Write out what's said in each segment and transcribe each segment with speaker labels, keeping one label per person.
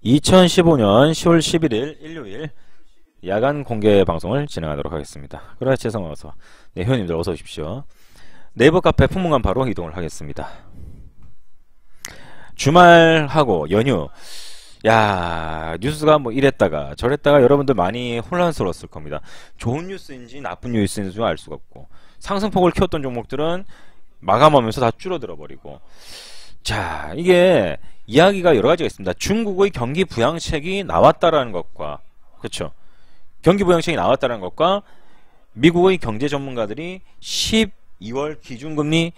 Speaker 1: 2015년 10월 11일 일요일 야간 공개 방송을 진행하도록 하겠습니다. 그래 죄송해서 네, 회원님들 어서 오십시오. 네이버 카페 풍문관 바로 이동을 하겠습니다. 주말하고 연휴 야 뉴스가 뭐 이랬다가 저랬다가 여러분들 많이 혼란스러웠을 겁니다. 좋은 뉴스인지 나쁜 뉴스인지 알 수가 없고 상승폭을 키웠던 종목들은 마감하면서 다 줄어들어 버리고 자 이게 이야기가 여러 가지가 있습니다. 중국의 경기 부양책이 나왔다라는 것과 그렇죠. 경기 부양책이 나왔다는 것과 미국의 경제 전문가들이 12월 기준금리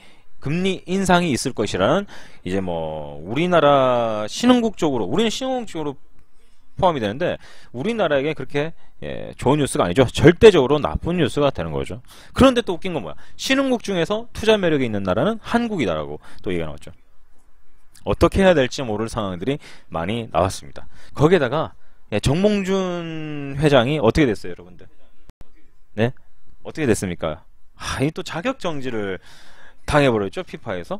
Speaker 1: 인상이 있을 것이라는 이제 뭐 우리나라 신흥국 쪽으로 우리는 신흥국 쪽으로 포함이 되는데 우리나라에게 그렇게 좋은 뉴스가 아니죠. 절대적으로 나쁜 뉴스가 되는 거죠. 그런데 또 웃긴 건 뭐야? 신흥국 중에서 투자 매력이 있는 나라는 한국이다라고 또 얘기가 나왔죠. 어떻게 해야 될지 모를 상황들이 많이 나왔습니다. 거기에다가 정몽준 회장이 어떻게 됐어요, 여러분들? 네? 어떻게 됐습니까? 이 또 자격 정지를 당해버렸죠, 피파에서.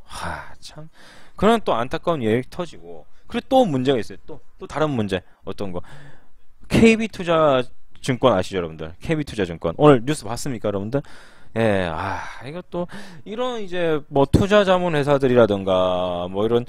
Speaker 1: 참. 그런 또 안타까운 얘기 터지고. 그리고 또 문제가 있어요. 또 다른 문제. 어떤 거. KB투자증권 아시죠, 여러분들? KB투자증권. 오늘 뉴스 봤습니까, 여러분들? 예, 이것도, 이런 이제, 뭐, 투자 자문 회사들이라든가, 뭐, 이런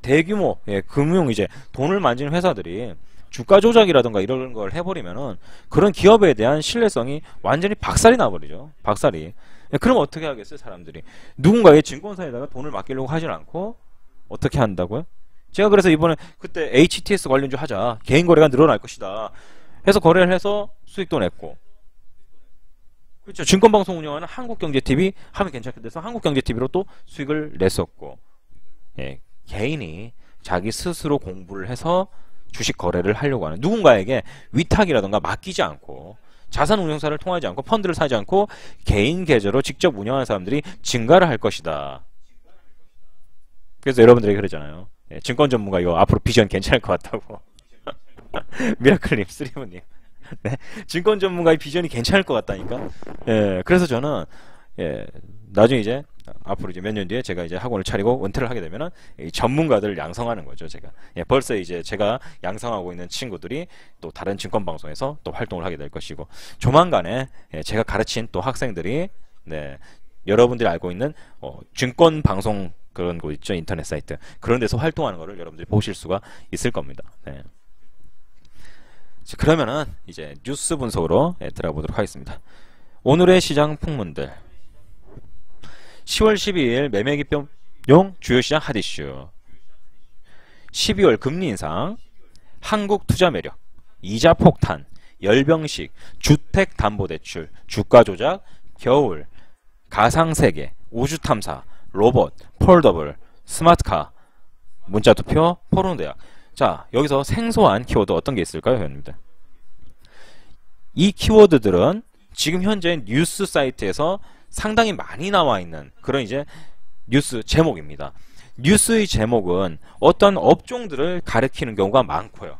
Speaker 1: 대규모, 금융 이제, 돈을 만지는 회사들이 주가 조작이라든가 이런 걸 해버리면은, 그런 기업에 대한 신뢰성이 완전히 박살이 나버리죠. 박살이. 그럼 어떻게 하겠어요, 사람들이? 누군가의 증권사에다가 돈을 맡기려고 하진 않고, 어떻게 한다고요? 제가 그래서 이번에, 그때 HTS 관련주 하자. 개인 거래가 늘어날 것이다. 해서 거래를 해서 수익도 냈고, 그렇죠. 증권방송 운영하는 한국경제TV 하면 괜찮겠다 해서 한국경제TV로 또 수익을 냈었고, 개인이 자기 스스로 공부를 해서 주식 거래를 하려고 하는 누군가에게 위탁이라던가 맡기지 않고 자산 운용사를 통하지 않고 펀드를 사지 않고 개인 계좌로 직접 운영하는 사람들이 증가를 할 것이다. 그래서 여러분들에게 그러잖아요. 증권 전문가 이거 앞으로 비전 괜찮을 것 같다고. 미라클님, 쓰리브님. 네, 증권 전문가의 비전이 괜찮을 것 같다니까. 그래서 저는 나중에 이제 앞으로 이제 몇 년 뒤에 제가 이제 학원을 차리고 은퇴를 하게 되면은 이 전문가들을 양성하는 거죠. 제가 벌써 이제 제가 양성하고 있는 친구들이 또 다른 증권 방송에서 또 활동을 하게 될 것이고 조만간에 제가 가르친 또 학생들이 여러분들이 알고 있는 증권 방송 그런 곳 있죠, 인터넷 사이트 그런 데서 활동하는 거를 여러분들이 보실 수가 있을 겁니다. 그러면은 이제 뉴스 분석으로 들어가 보도록 하겠습니다. 오늘의 시장 풍문들 10월 12일 매매기병용 주요 시장 핫이슈 12월 금리 인상 한국 투자 매력 이자 폭탄 열병식 주택담보대출 주가 조작 겨울 가상세계 우주탐사 로봇 폴더블 스마트카 문자투표 포럼대학 자 여기서 생소한 키워드 어떤 게 있을까요, 회원님들? 이 키워드들은 지금 현재 뉴스 사이트에서 상당히 많이 나와 있는 그런 이제 뉴스 제목입니다. 뉴스의 제목은 어떤 업종들을 가리키는 경우가 많고요.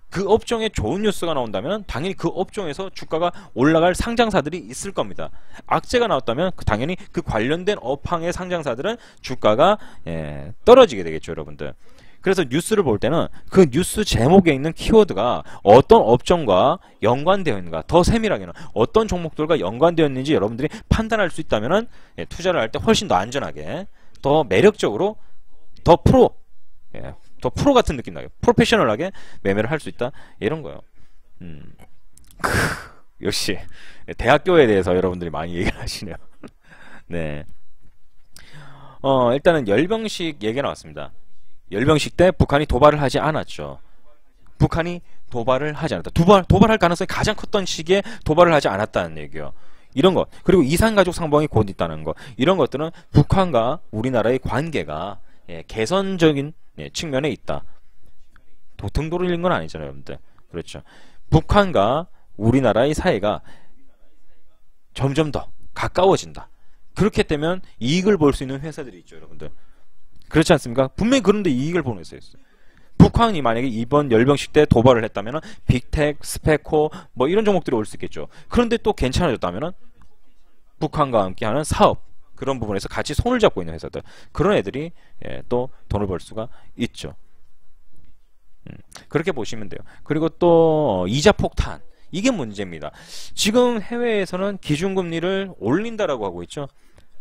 Speaker 1: 그 업종에 좋은 뉴스가 나온다면 당연히 그 업종에서 주가가 올라갈 상장사들이 있을 겁니다. 악재가 나왔다면 당연히 그 관련된 업황의 상장사들은 주가가 떨어지게 되겠죠, 여러분들. 그래서 뉴스를 볼 때는 그 뉴스 제목에 있는 키워드가 어떤 업종과 연관되어 있는가, 더 세밀하게는 어떤 종목들과 연관되어 있는지 여러분들이 판단할 수 있다면 투자를 할 때 훨씬 더 안전하게, 더 매력적으로, 더 프로 같은 느낌 나게, 프로페셔널하게 매매를 할 수 있다. 이런 거요. 역시 대학교에 대해서 여러분들이 많이 얘기를 하시네요. 네. 일단은 열병식 얘기가 나왔습니다. 열병식 때 북한이 도발을 하지 않았죠. 북한이 도발을 하지 않았다. 도발할 가능성이 가장 컸던 시기에 도발을 하지 않았다는 얘기요. 이런 것 그리고 이산가족 상봉이 곧 있다는 것 이런 것들은 북한과 우리나라의 관계가 개선적인 측면에 있다. 등 돌리는 건 아니잖아요, 여러분들. 그렇죠. 북한과 우리나라의 사이가 점점 더 가까워진다. 그렇게 되면 이익을 볼 수 있는 회사들이 있죠, 여러분들. 그렇지 않습니까? 분명히 그런데 이익을 보는 회사가 있어요. 북한이 만약에 이번 열병식 때 도발을 했다면 빅텍, 스페코 뭐 이런 종목들이 올 수 있겠죠. 그런데 또 괜찮아졌다면 북한과 함께하는 사업 그런 부분에서 같이 손을 잡고 있는 회사들 그런 애들이 또 돈을 벌 수가 있죠. 그렇게 보시면 돼요. 그리고 또 이자 폭탄. 이게 문제입니다. 지금 해외에서는 기준금리를 올린다라고 하고 있죠.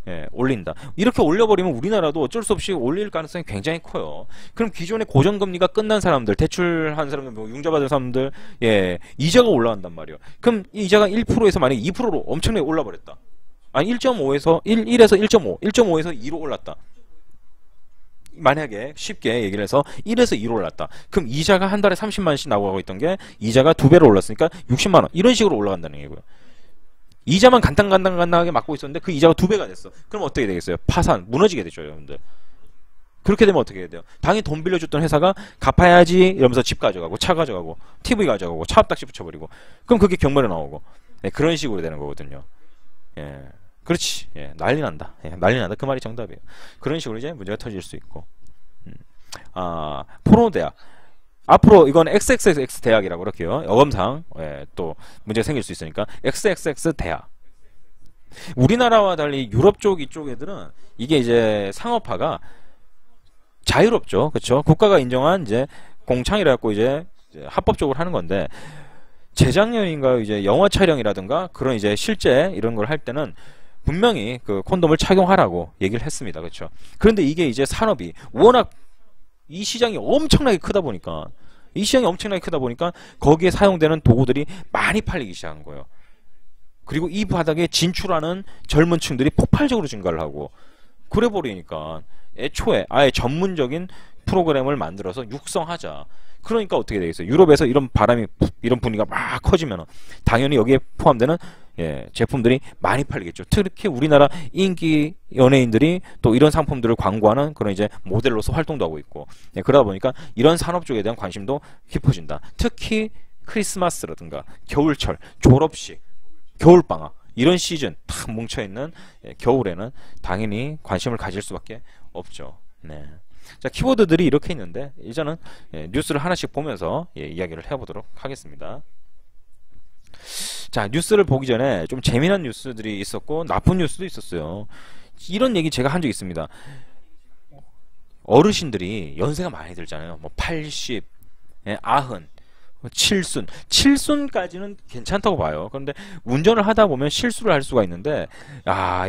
Speaker 1: 예, 올린다. 이렇게 올려버리면 우리나라도 어쩔 수 없이 올릴 가능성이 굉장히 커요. 그럼 기존의 고정금리가 끝난 사람들, 대출한 사람들, 뭐 융자받은 사람들, 예, 이자가 올라간단 말이에요. 그럼 이 이자가 1%에서 만약에 2%로 엄청나게 올라버렸다. 아니, 1.5에서 1에서 1.5, 1.5에서 2로 올랐다. 만약에 쉽게 얘기를 해서 1에서 2로 올랐다. 그럼 이자가 한 달에 30만 원씩 나오고 있던 게 이자가 2배로 올랐으니까 60만 원. 이런 식으로 올라간다는 얘기고요. 이자만 간당간당하게 막고 있었는데 그 이자가 2배가 됐어. 그럼 어떻게 되겠어요? 파산, 무너지게 되죠, 여러분들. 그렇게 되면 어떻게 해야 돼요? 당연히 돈 빌려줬던 회사가 갚아야지 이러면서 집 가져가고 차 가져가고 TV 가져가고 차 앞닥시 붙여버리고 그럼 그게 경매로 나오고 네, 그런 식으로 되는 거거든요. 예. 그렇지. 예, 난리 난다. 예, 난리 난다. 그 말이 정답이에요. 그런 식으로 이제 문제가 터질 수 있고. 포로 대학. 앞으로 이건 XXX 대학이라고 그럴게요. 어검상 예, 또 문제가 생길 수 있으니까 XXX 대학. 우리나라와 달리 유럽 쪽 이쪽 애들은 이게 이제 상업화가 자유롭죠. 그렇죠? 국가가 인정한 이제 공창이라 갖고 이제 합법적으로 하는 건데 재작년인가 이제 영화 촬영이라든가 그런 이제 실제 이런 걸 할 때는 분명히 그 콘돔을 착용하라고 얘기를 했습니다. 그렇죠? 그런데 이게 이제 산업이 워낙 이 시장이 엄청나게 크다 보니까 거기에 사용되는 도구들이 많이 팔리기 시작한 거예요. 그리고 이 바닥에 진출하는 젊은 층들이 폭발적으로 증가를 하고 그래 버리니까 애초에 아예 전문적인 프로그램을 만들어서 육성하자. 그러니까 어떻게 되겠어요? 유럽에서 이런 바람이 이런 분위기가 막 커지면 당연히 여기에 포함되는 예, 제품들이 많이 팔리겠죠. 특히 우리나라 인기 연예인들이 또 이런 상품들을 광고하는 그런 이제 모델로서 활동도 하고 있고 예, 그러다 보니까 이런 산업 쪽에 대한 관심도 깊어진다. 특히 크리스마스라든가 겨울철, 졸업식, 겨울방학 이런 시즌 탁 뭉쳐있는 예, 겨울에는 당연히 관심을 가질 수밖에 없죠. 네. 자, 키워드들이 이렇게 있는데 이제는 예, 뉴스를 하나씩 보면서 예, 이야기를 해보도록 하겠습니다. 자, 뉴스를 보기 전에 좀 재미난 뉴스들이 있었고 나쁜 뉴스도 있었어요. 이런 얘기 제가 한 적 있습니다. 어르신들이 연세가 많이 들잖아요. 뭐 80, 예, 90, 7순. 7순까지는 괜찮다고 봐요. 그런데 운전을 하다 보면 실수를 할 수가 있는데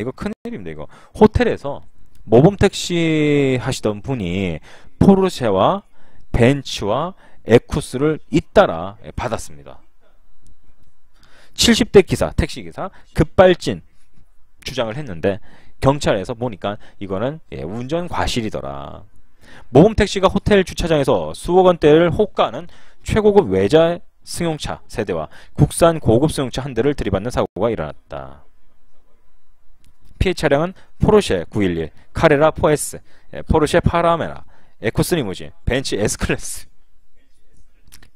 Speaker 1: 이거 큰일입니다. 이거 호텔에서 모범택시 하시던 분이 포르쉐와 벤츠와 에쿠스를 잇따라 받았습니다. 70대 기사, 택시기사 급발진 주장을 했는데 경찰에서 보니까 이거는 예, 운전 과실이더라. 모범택시가 호텔 주차장에서 수억 원대를 호가하는 최고급 외자 승용차 세대와 국산 고급 승용차 한 대를 들이받는 사고가 일어났다. 피해 차량은 포르쉐 911, 카레라 4S, 포르쉐 파라메라, 에쿠스 리무진, 벤츠 S클래스.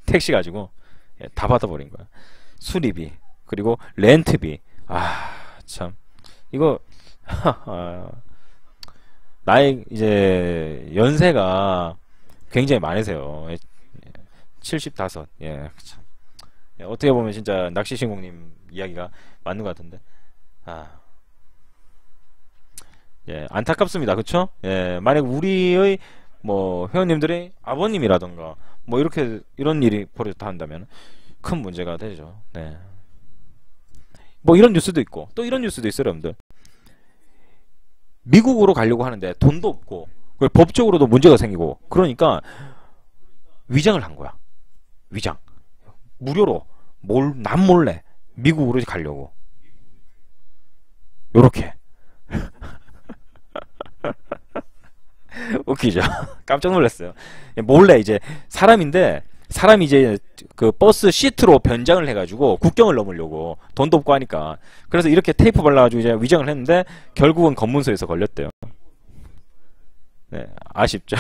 Speaker 1: 택시 가지고 다 받아버린 거야. 수리비, 그리고 렌트비. 참. 이거, 나의 이제 연세가 굉장히 많으세요. 75. 예, 참. 어떻게 보면 진짜 낚시신공님 이야기가 맞는 것 같은데. 예, 안타깝습니다. 그쵸? 예, 만약 우리의 뭐 회원님들의 아버님이라던가 뭐 이런 일이 벌어졌다 한다면 큰 문제가 되죠. 네. 뭐 이런 뉴스도 있고 또 이런 뉴스도 있어요, 여러분들. 미국으로 가려고 하는데 돈도 없고 법적으로도 문제가 생기고 그러니까 위장을 한 거야. 위장. 무료로 남몰래 미국으로 가려고. 요렇게. 웃기죠? 깜짝 놀랐어요. 몰래 이제 사람이 이제 그 버스 시트로 변장을 해가지고 국경을 넘으려고 돈도 없고 하니까 그래서 이렇게 테이프 발라가지고 이제 위장을 했는데 결국은 검문소에서 걸렸대요. 네, 아쉽죠?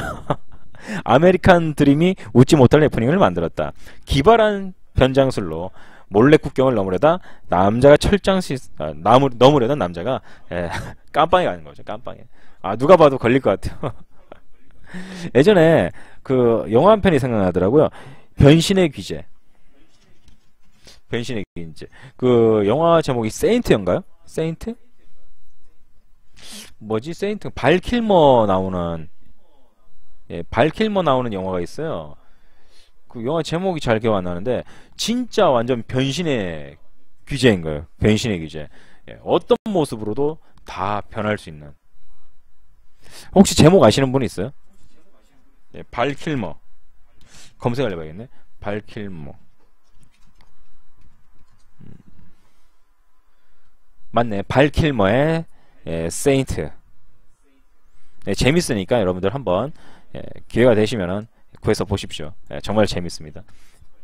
Speaker 1: 아메리칸 드림이 웃지 못할 해프닝을 만들었다. 기발한 변장술로 몰래 국경을 넘으려다 남자가 넘으려던 남자가 깜빵에 가는 거죠. 깜빵에. 누가 봐도 걸릴 것 같아요. 예전에 그 영화 한 편이 생각나더라고요. 변신의 귀재. 변신의 귀재. 그 영화 제목이 세인트인가요? 세인트? 뭐지? 세인트. 발킬머 나오는 영화가 있어요. 그 영화 제목이 잘 기억 안 나는데 진짜 완전 변신의 규제인 거예요. 변신의 규제. 예, 어떤 모습으로도 다 변할 수 있는. 혹시 제목 아시는 분 있어요? 예, 발킬머. 검색을 해봐야겠네. 발킬머. 맞네. 발킬머의 예, 세인트. 예, 재밌으니까 여러분들 한번 예, 기회가 되시면은 구해서 보십시오. 예, 정말 재밌습니다.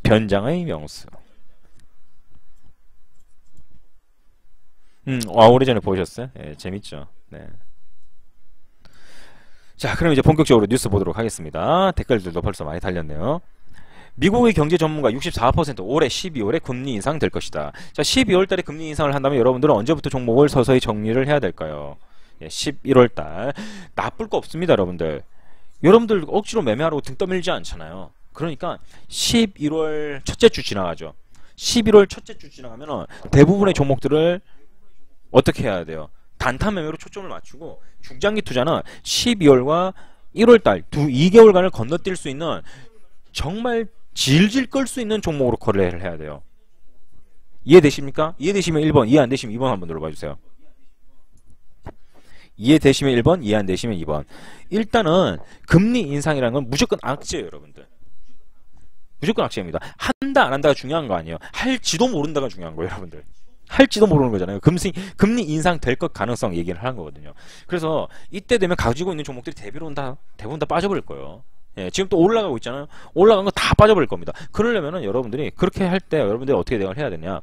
Speaker 1: 변장의 명수. 오래전에 보셨어요? 예, 재밌죠. 네. 자, 그럼 이제 본격적으로 뉴스 보도록 하겠습니다. 댓글들도 벌써 많이 달렸네요. 미국의 경제 전문가 64% 올해 12월에 금리 인상 될 것이다. 자, 12월 달에 금리 인상을 한다면 여러분들은 언제부터 종목을 서서히 정리를 해야 될까요? 예, 11월 달. 나쁠 거 없습니다, 여러분들. 여러분들 억지로 매매하라고 등 떠밀지 않잖아요. 그러니까 11월 첫째 주 지나가죠. 11월 첫째 주 지나가면 대부분의 종목들을 어떻게 해야 돼요? 단타 매매로 초점을 맞추고 중장기 투자는 12월과 1월달 2개월간을 건너뛸 수 있는 정말 질질 끌 수 있는 종목으로 거래를 해야 돼요. 이해되십니까? 이해되시면 1번, 이해 안 되시면 2번 한번 눌러봐 주세요. 이해되시면 1번, 이해 안 되시면 2번. 일단은 금리 인상이라는 건 무조건 악재예요, 여러분들. 무조건 악재입니다. 한다 안 한다가 중요한 거 아니에요. 할지도 모른다가 중요한 거예요, 여러분들. 할지도 모르는 거잖아요. 금리 인상 될 것 가능성 얘기를 하는 거거든요. 그래서 이때 되면 가지고 있는 종목들이 대부분 다 빠져버릴 거예요. 예, 지금 또 올라가고 있잖아요. 올라간 거 다 빠져버릴 겁니다. 그러려면은 여러분들이 그렇게 할 때 여러분들이 어떻게 대응을 해야 되냐?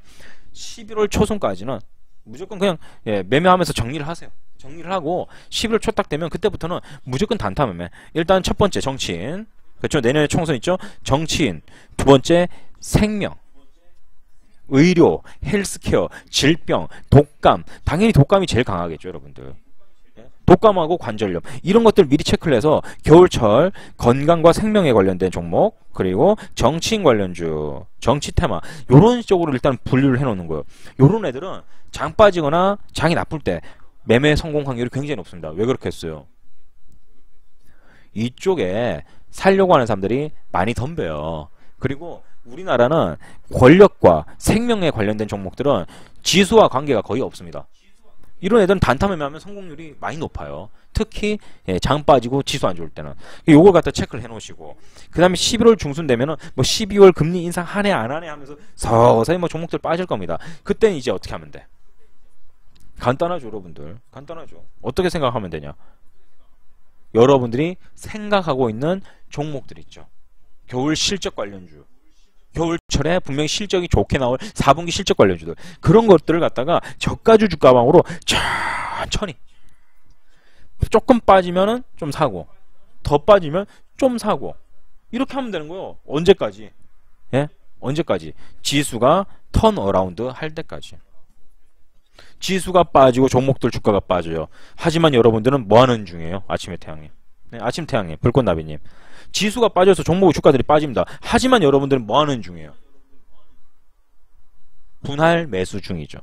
Speaker 1: 11월 초순까지는 무조건 그냥 예, 매매하면서 정리를 하세요. 정리를 하고 11월 초 딱 되면 그때부터는 무조건 단타 매매. 일단 첫 번째 정치인, 그렇죠? 내년에 총선 있죠? 정치인. 두 번째 생명, 의료, 헬스케어, 질병, 독감. 당연히 독감이 제일 강하겠죠, 여러분들. 독감하고 관절염 이런 것들 미리 체크를 해서 겨울철 건강과 생명에 관련된 종목, 그리고 정치인 관련주, 정치 테마 요런 쪽으로 일단 분류를 해놓는 거예요. 요런 애들은 장 빠지거나 장이 나쁠 때 매매 성공 확률이 굉장히 높습니다. 왜 그렇게 했어요? 이쪽에 살려고 하는 사람들이 많이 덤벼요. 그리고 우리나라는 권력과 생명에 관련된 종목들은 지수와 관계가 거의 없습니다. 이런 애들은 단타 매매하면 성공률이 많이 높아요. 특히 예, 장 빠지고 지수 안 좋을 때는 요걸 갖다 체크를 해놓으시고, 그 다음에 11월 중순 되면은 뭐 12월 금리 인상 하네 안 하네 하면서 서서히 뭐 종목들 빠질 겁니다. 그때는 이제 어떻게 하면 돼? 간단하죠, 여러분들. 간단하죠. 어떻게 생각하면 되냐? 여러분들이 생각하고 있는 종목들 있죠. 겨울 실적 관련주. 겨울철에 분명히 실적이 좋게 나올 4분기 실적 관련주들, 그런 것들을 갖다가 저가주 주가방으로 천천히 조금 빠지면은 좀 사고, 더 빠지면 좀 사고, 이렇게 하면 되는 거예요. 언제까지? 예? 언제까지? 지수가 턴어라운드 할 때까지. 지수가 빠지고 종목들 주가가 빠져요. 하지만 여러분들은 뭐 하는 중이에요? 아침에 태양님. 네, 아침 태양님, 불꽃나비님. 지수가 빠져서 종목의 주가들이 빠집니다. 하지만 여러분들은 뭐 하는 중이에요? 분할 매수 중이죠.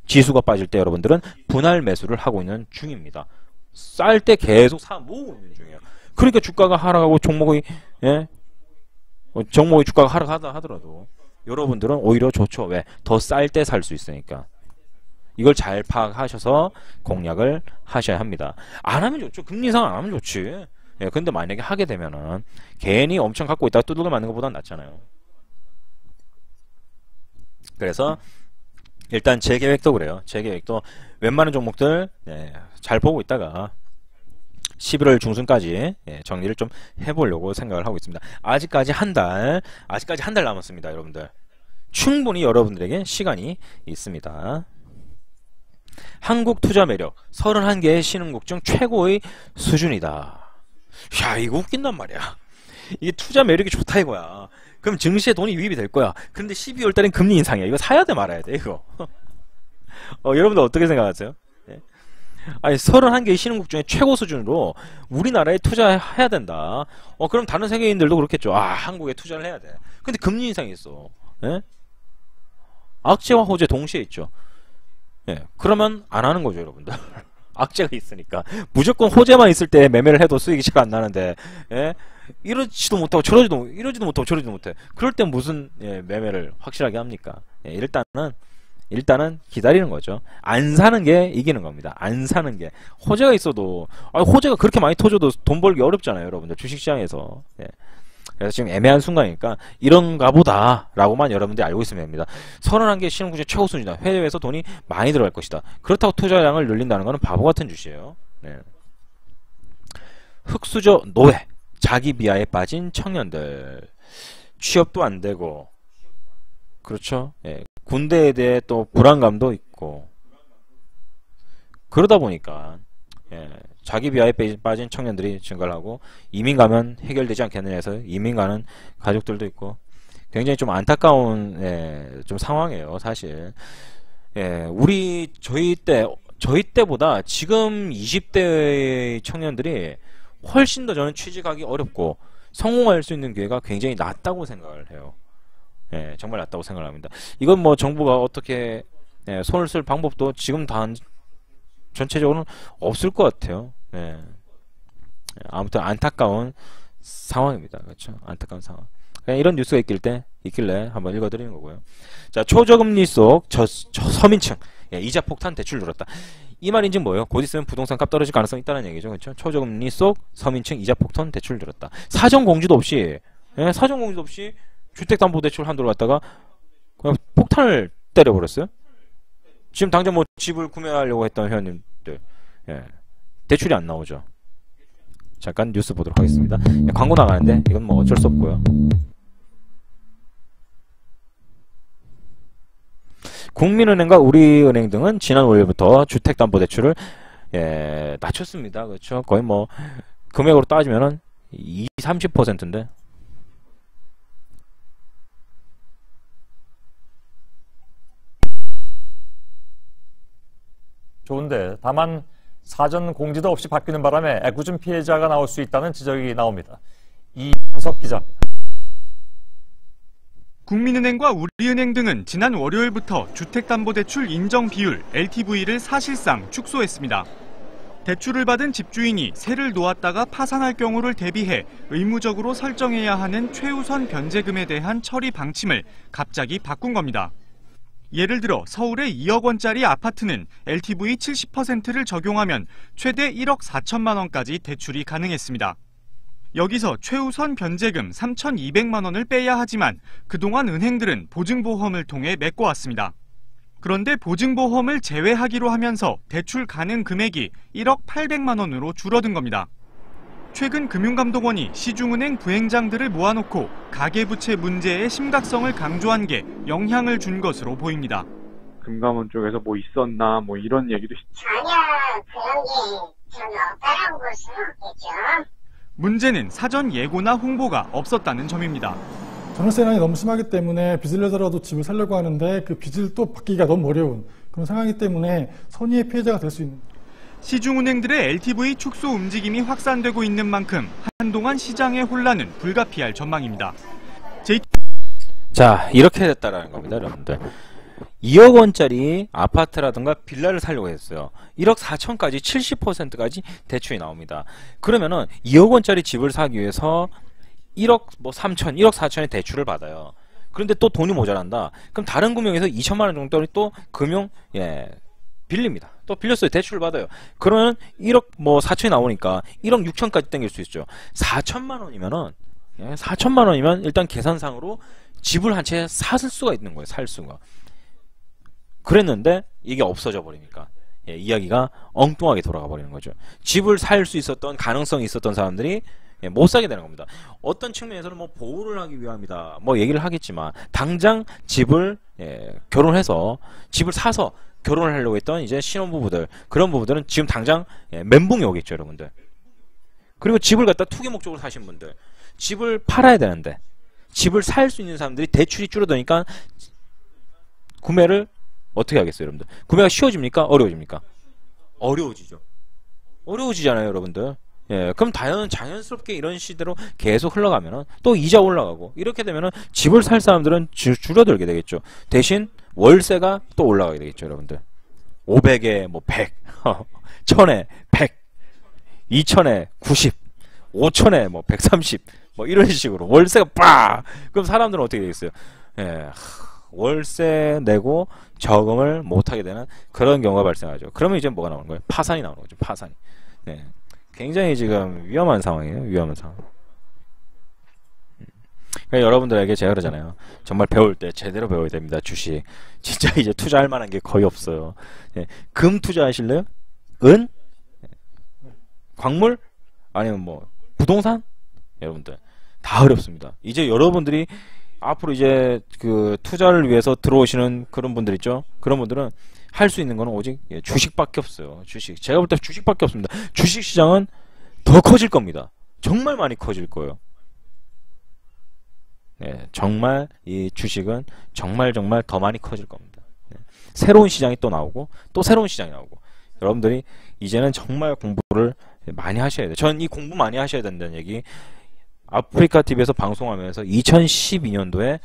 Speaker 1: 지수가 빠질 때 여러분들은 분할 매수를 하고 있는 중입니다. 쌀 때 계속 사 모으고 있는 중이에요. 그러니까 주가가 하락하고 종목의 주가가 하락하다 하더라도 여러분들은 오히려 좋죠. 왜? 더 쌀 때 살 수 있으니까. 이걸 잘 파악하셔서 공략을 하셔야 합니다. 안 하면 좋죠. 금리 인상 안 하면 좋지. 예, 근데 만약에 하게 되면은 괜히 엄청 갖고 있다가 두들겨 맞는 것보단 낫잖아요. 그래서 일단 제 계획도 그래요. 제 계획도 웬만한 종목들 예, 잘 보고 있다가 11월 중순까지 예, 정리를 좀 해보려고 생각을 하고 있습니다. 아직까지 한 달 남았습니다, 여러분들. 충분히 여러분들에게 시간이 있습니다. 한국 투자 매력 31개의 신흥국 중 최고의 수준이다. 야, 이거 웃긴단 말이야. 이게 투자 매력이 좋다 이거야. 그럼 증시에 돈이 유입이 될 거야. 근데 12월 달엔 금리 인상이야. 이거 사야 돼 말아야 돼 이거. 여러분들 어떻게 생각하세요? 예? 아니 31개의 신흥국 중에 최고 수준으로 우리나라에 투자해야 된다. 그럼 다른 세계인들도 그렇겠죠. 아, 한국에 투자를 해야 돼. 근데 금리 인상이 있어. 예? 악재와 호재 동시에 있죠. 예, 그러면 안 하는 거죠, 여러분들. 악재가 있으니까. 무조건 호재만 있을 때 매매를 해도 수익이 잘 안 나는데, 예? 이러지도 못하고 이러지도 못하고 저러지도 못해. 그럴 때 무슨 매매를 확실하게 합니까? 일단은 기다리는 거죠. 안 사는 게 이기는 겁니다. 안 사는 게. 호재가 있어도, 호재가 그렇게 많이 터져도 돈 벌기 어렵잖아요, 여러분들. 주식시장에서. 그래서 지금 애매한 순간이니까 이런가 보다 라고만 여러분들이 알고 있으면 됩니다. 31개 신흥국제 최고 순위다. 해외에서 돈이 많이 들어갈 것이다. 그렇다고 투자량을 늘린다는 것은 바보 같은 짓이에요. 흑수저 노예, 자기 비하에 빠진 청년들, 취업도 안 되고, 그렇죠? 군대에 대해 또 불안감도 있고, 그러다 보니까 자기 비하에 빠진 청년들이 증가를 하고, 이민 가면 해결되지 않겠느냐 해서 이민 가는 가족들도 있고, 굉장히 좀 안타까운 좀 상황이에요, 사실. 저희 때보다 지금 20대의 청년들이 훨씬 더 저는 취직하기 어렵고 성공할 수 있는 기회가 굉장히 낮다고 생각을 해요. 정말 낮다고 생각을 합니다. 이건 뭐 정부가 어떻게 손을 쓸 방법도 지금 다 전체적으로는 없을 것 같아요. 아무튼 안타까운 상황입니다. 그렇죠? 안타까운 상황. 그냥 이런 뉴스가 있길래 한번 읽어드리는 거고요. 자, 초저금리 속 서민층 이자 폭탄 대출 늘었다. 이 말인지 뭐예요? 곧 있으면 부동산 값 떨어질 가능성이 있다는 얘기죠. 그렇죠? 초저금리 속 서민층 이자 폭탄 대출 늘었다. 사전 공지도 없이 주택담보대출 한도를 갖다가 그냥 폭탄을 때려버렸어요. 지금 당장 뭐 집을 구매하려고 했던 회원님들 대출이 안 나오죠. 잠깐 뉴스 보도록 하겠습니다. 광고 나가는데 이건 뭐 어쩔 수 없고요. 국민은행과 우리은행 등은 지난 5일부터 주택담보대출을 낮췄습니다. 그렇죠? 거의 뭐 금액으로 따지면은 30%인데.
Speaker 2: 좋은데 다만 사전 공지도 없이 바뀌는 바람에 애꿎은 피해자가 나올 수 있다는 지적이 나옵니다. 이준석 기자입니다.
Speaker 3: 국민은행과 우리은행 등은 지난 월요일부터 주택담보대출 인정 비율 LTV를 사실상 축소했습니다. 대출을 받은 집주인이 세를 놓았다가 파산할 경우를 대비해 의무적으로 설정해야 하는 최우선 변제금에 대한 처리 방침을 갑자기 바꾼 겁니다. 예를 들어 서울의 2억 원짜리 아파트는 LTV 70%를 적용하면 최대 1억 4천만 원까지 대출이 가능했습니다. 여기서 최우선 변제금 3,200만 원을 빼야 하지만 그동안 은행들은 보증보험을 통해 메꿔왔습니다. 그런데 보증보험을 제외하기로 하면서 대출 가능 금액이 1억 800만 원으로 줄어든 겁니다. 최근 금융감독원이 시중은행 부행장들을 모아놓고 가계부채 문제의 심각성을 강조한 게 영향을 준 것으로 보입니다.
Speaker 4: 금감원 쪽에서 뭐 있었나 뭐 이런 얘기도
Speaker 5: 전혀 그런 게 전혀 없다라고 볼 수는 없겠죠.
Speaker 3: 문제는 사전 예고나 홍보가 없었다는 점입니다.
Speaker 6: 전월세난이 너무 심하기 때문에 빚을 내서라도 집을 살려고 하는데 그 빚을 또 받기가 너무 어려운 그런 상황이기 때문에 선의의 피해자가 될 수 있는.
Speaker 3: 시중은행들의 LTV 축소 움직임이 확산되고 있는 만큼 한동안 시장의 혼란은 불가피할 전망입니다.
Speaker 1: 자, 이렇게 됐다라는 겁니다, 여러분들. 2억 원짜리 아파트라든가 빌라를 살려고 했어요. 1억 4천까지 70%까지 대출이 나옵니다. 그러면은 2억 원짜리 집을 사기 위해서 1억 3천, 1억 4천의 대출을 받아요. 그런데 또 돈이 모자란다. 그럼 다른 금융에서 2천만 원 정도를 또 빌립니다. 또 빌렸어요. 대출을 받아요. 그러면 1억 4천이 나오니까 1억 6천까지 땡길 수 있죠. 4천만 원이면 일단 계산상으로 집을 한 채 샀을 수가 있는 거예요. 살 수가. 그랬는데 이게 없어져 버리니까 이야기가 엉뚱하게 돌아가 버리는 거죠. 집을 살 수 있었던 가능성이 있었던 사람들이 못 사게 되는 겁니다. 어떤 측면에서는 뭐 보호를 하기 위함이다 뭐 얘기를 하겠지만 당장 집을 결혼해서 집을 사서 결혼을 하려고 했던 이제 신혼부부들, 그런 부부들은 지금 당장 멘붕이 오겠죠, 여러분들. 그리고 집을 갖다 투기 목적으로 사신 분들, 집을 팔아야 되는데 집을 살 수 있는 사람들이 대출이 줄어드니까 구매를 어떻게 하겠어요, 여러분들? 구매가 쉬워집니까? 어려워집니까? 어려워지죠. 어려워지잖아요, 여러분들. 그럼 자연스럽게 이런 시대로 계속 흘러가면은 또 이자 올라가고 이렇게 되면은 집을 살 사람들은 줄어들게 되겠죠. 대신 월세가 또 올라가게 되겠죠, 여러분들. 500에 100, 1000에 100, 2000에 90, 5천에 뭐 130, 뭐 이런 식으로 월세가 빡! 그럼 사람들은 어떻게 되겠어요? 예, 월세 내고 저금을 못하게 되는 그런 경우가 발생하죠. 그러면 이제 뭐가 나오는 거예요? 파산이 나오는 거죠. 파산이. 네. 굉장히 지금 위험한 상황이에요. 위험한 상황. 그러니까 여러분들에게 제가 그러잖아요. 정말 배울 때 제대로 배워야 됩니다. 주식. 진짜 이제 투자할 만한 게 거의 없어요. 예. 금 투자하실래요? 은? 광물? 아니면 뭐 부동산? 여러분들 다 어렵습니다. 이제 여러분들이 앞으로 이제 그 투자를 위해서 들어오시는 그런 분들 있죠. 그런 분들은 할 수 있는 거는 오직 주식밖에 없어요. 주식. 제가 볼 때 주식밖에 없습니다. 주식 시장은 더 커질 겁니다. 정말 많이 커질 거예요. 네, 정말 이 주식은 정말 더 많이 커질 겁니다. 네. 새로운 시장이 또 나오고 또 새로운 시장이 나오고 여러분들이 이제는 정말 공부를 많이 하셔야 돼요. 전 이 공부 많이 하셔야 된다는 얘기 아프리카 TV에서 방송하면서 2012년도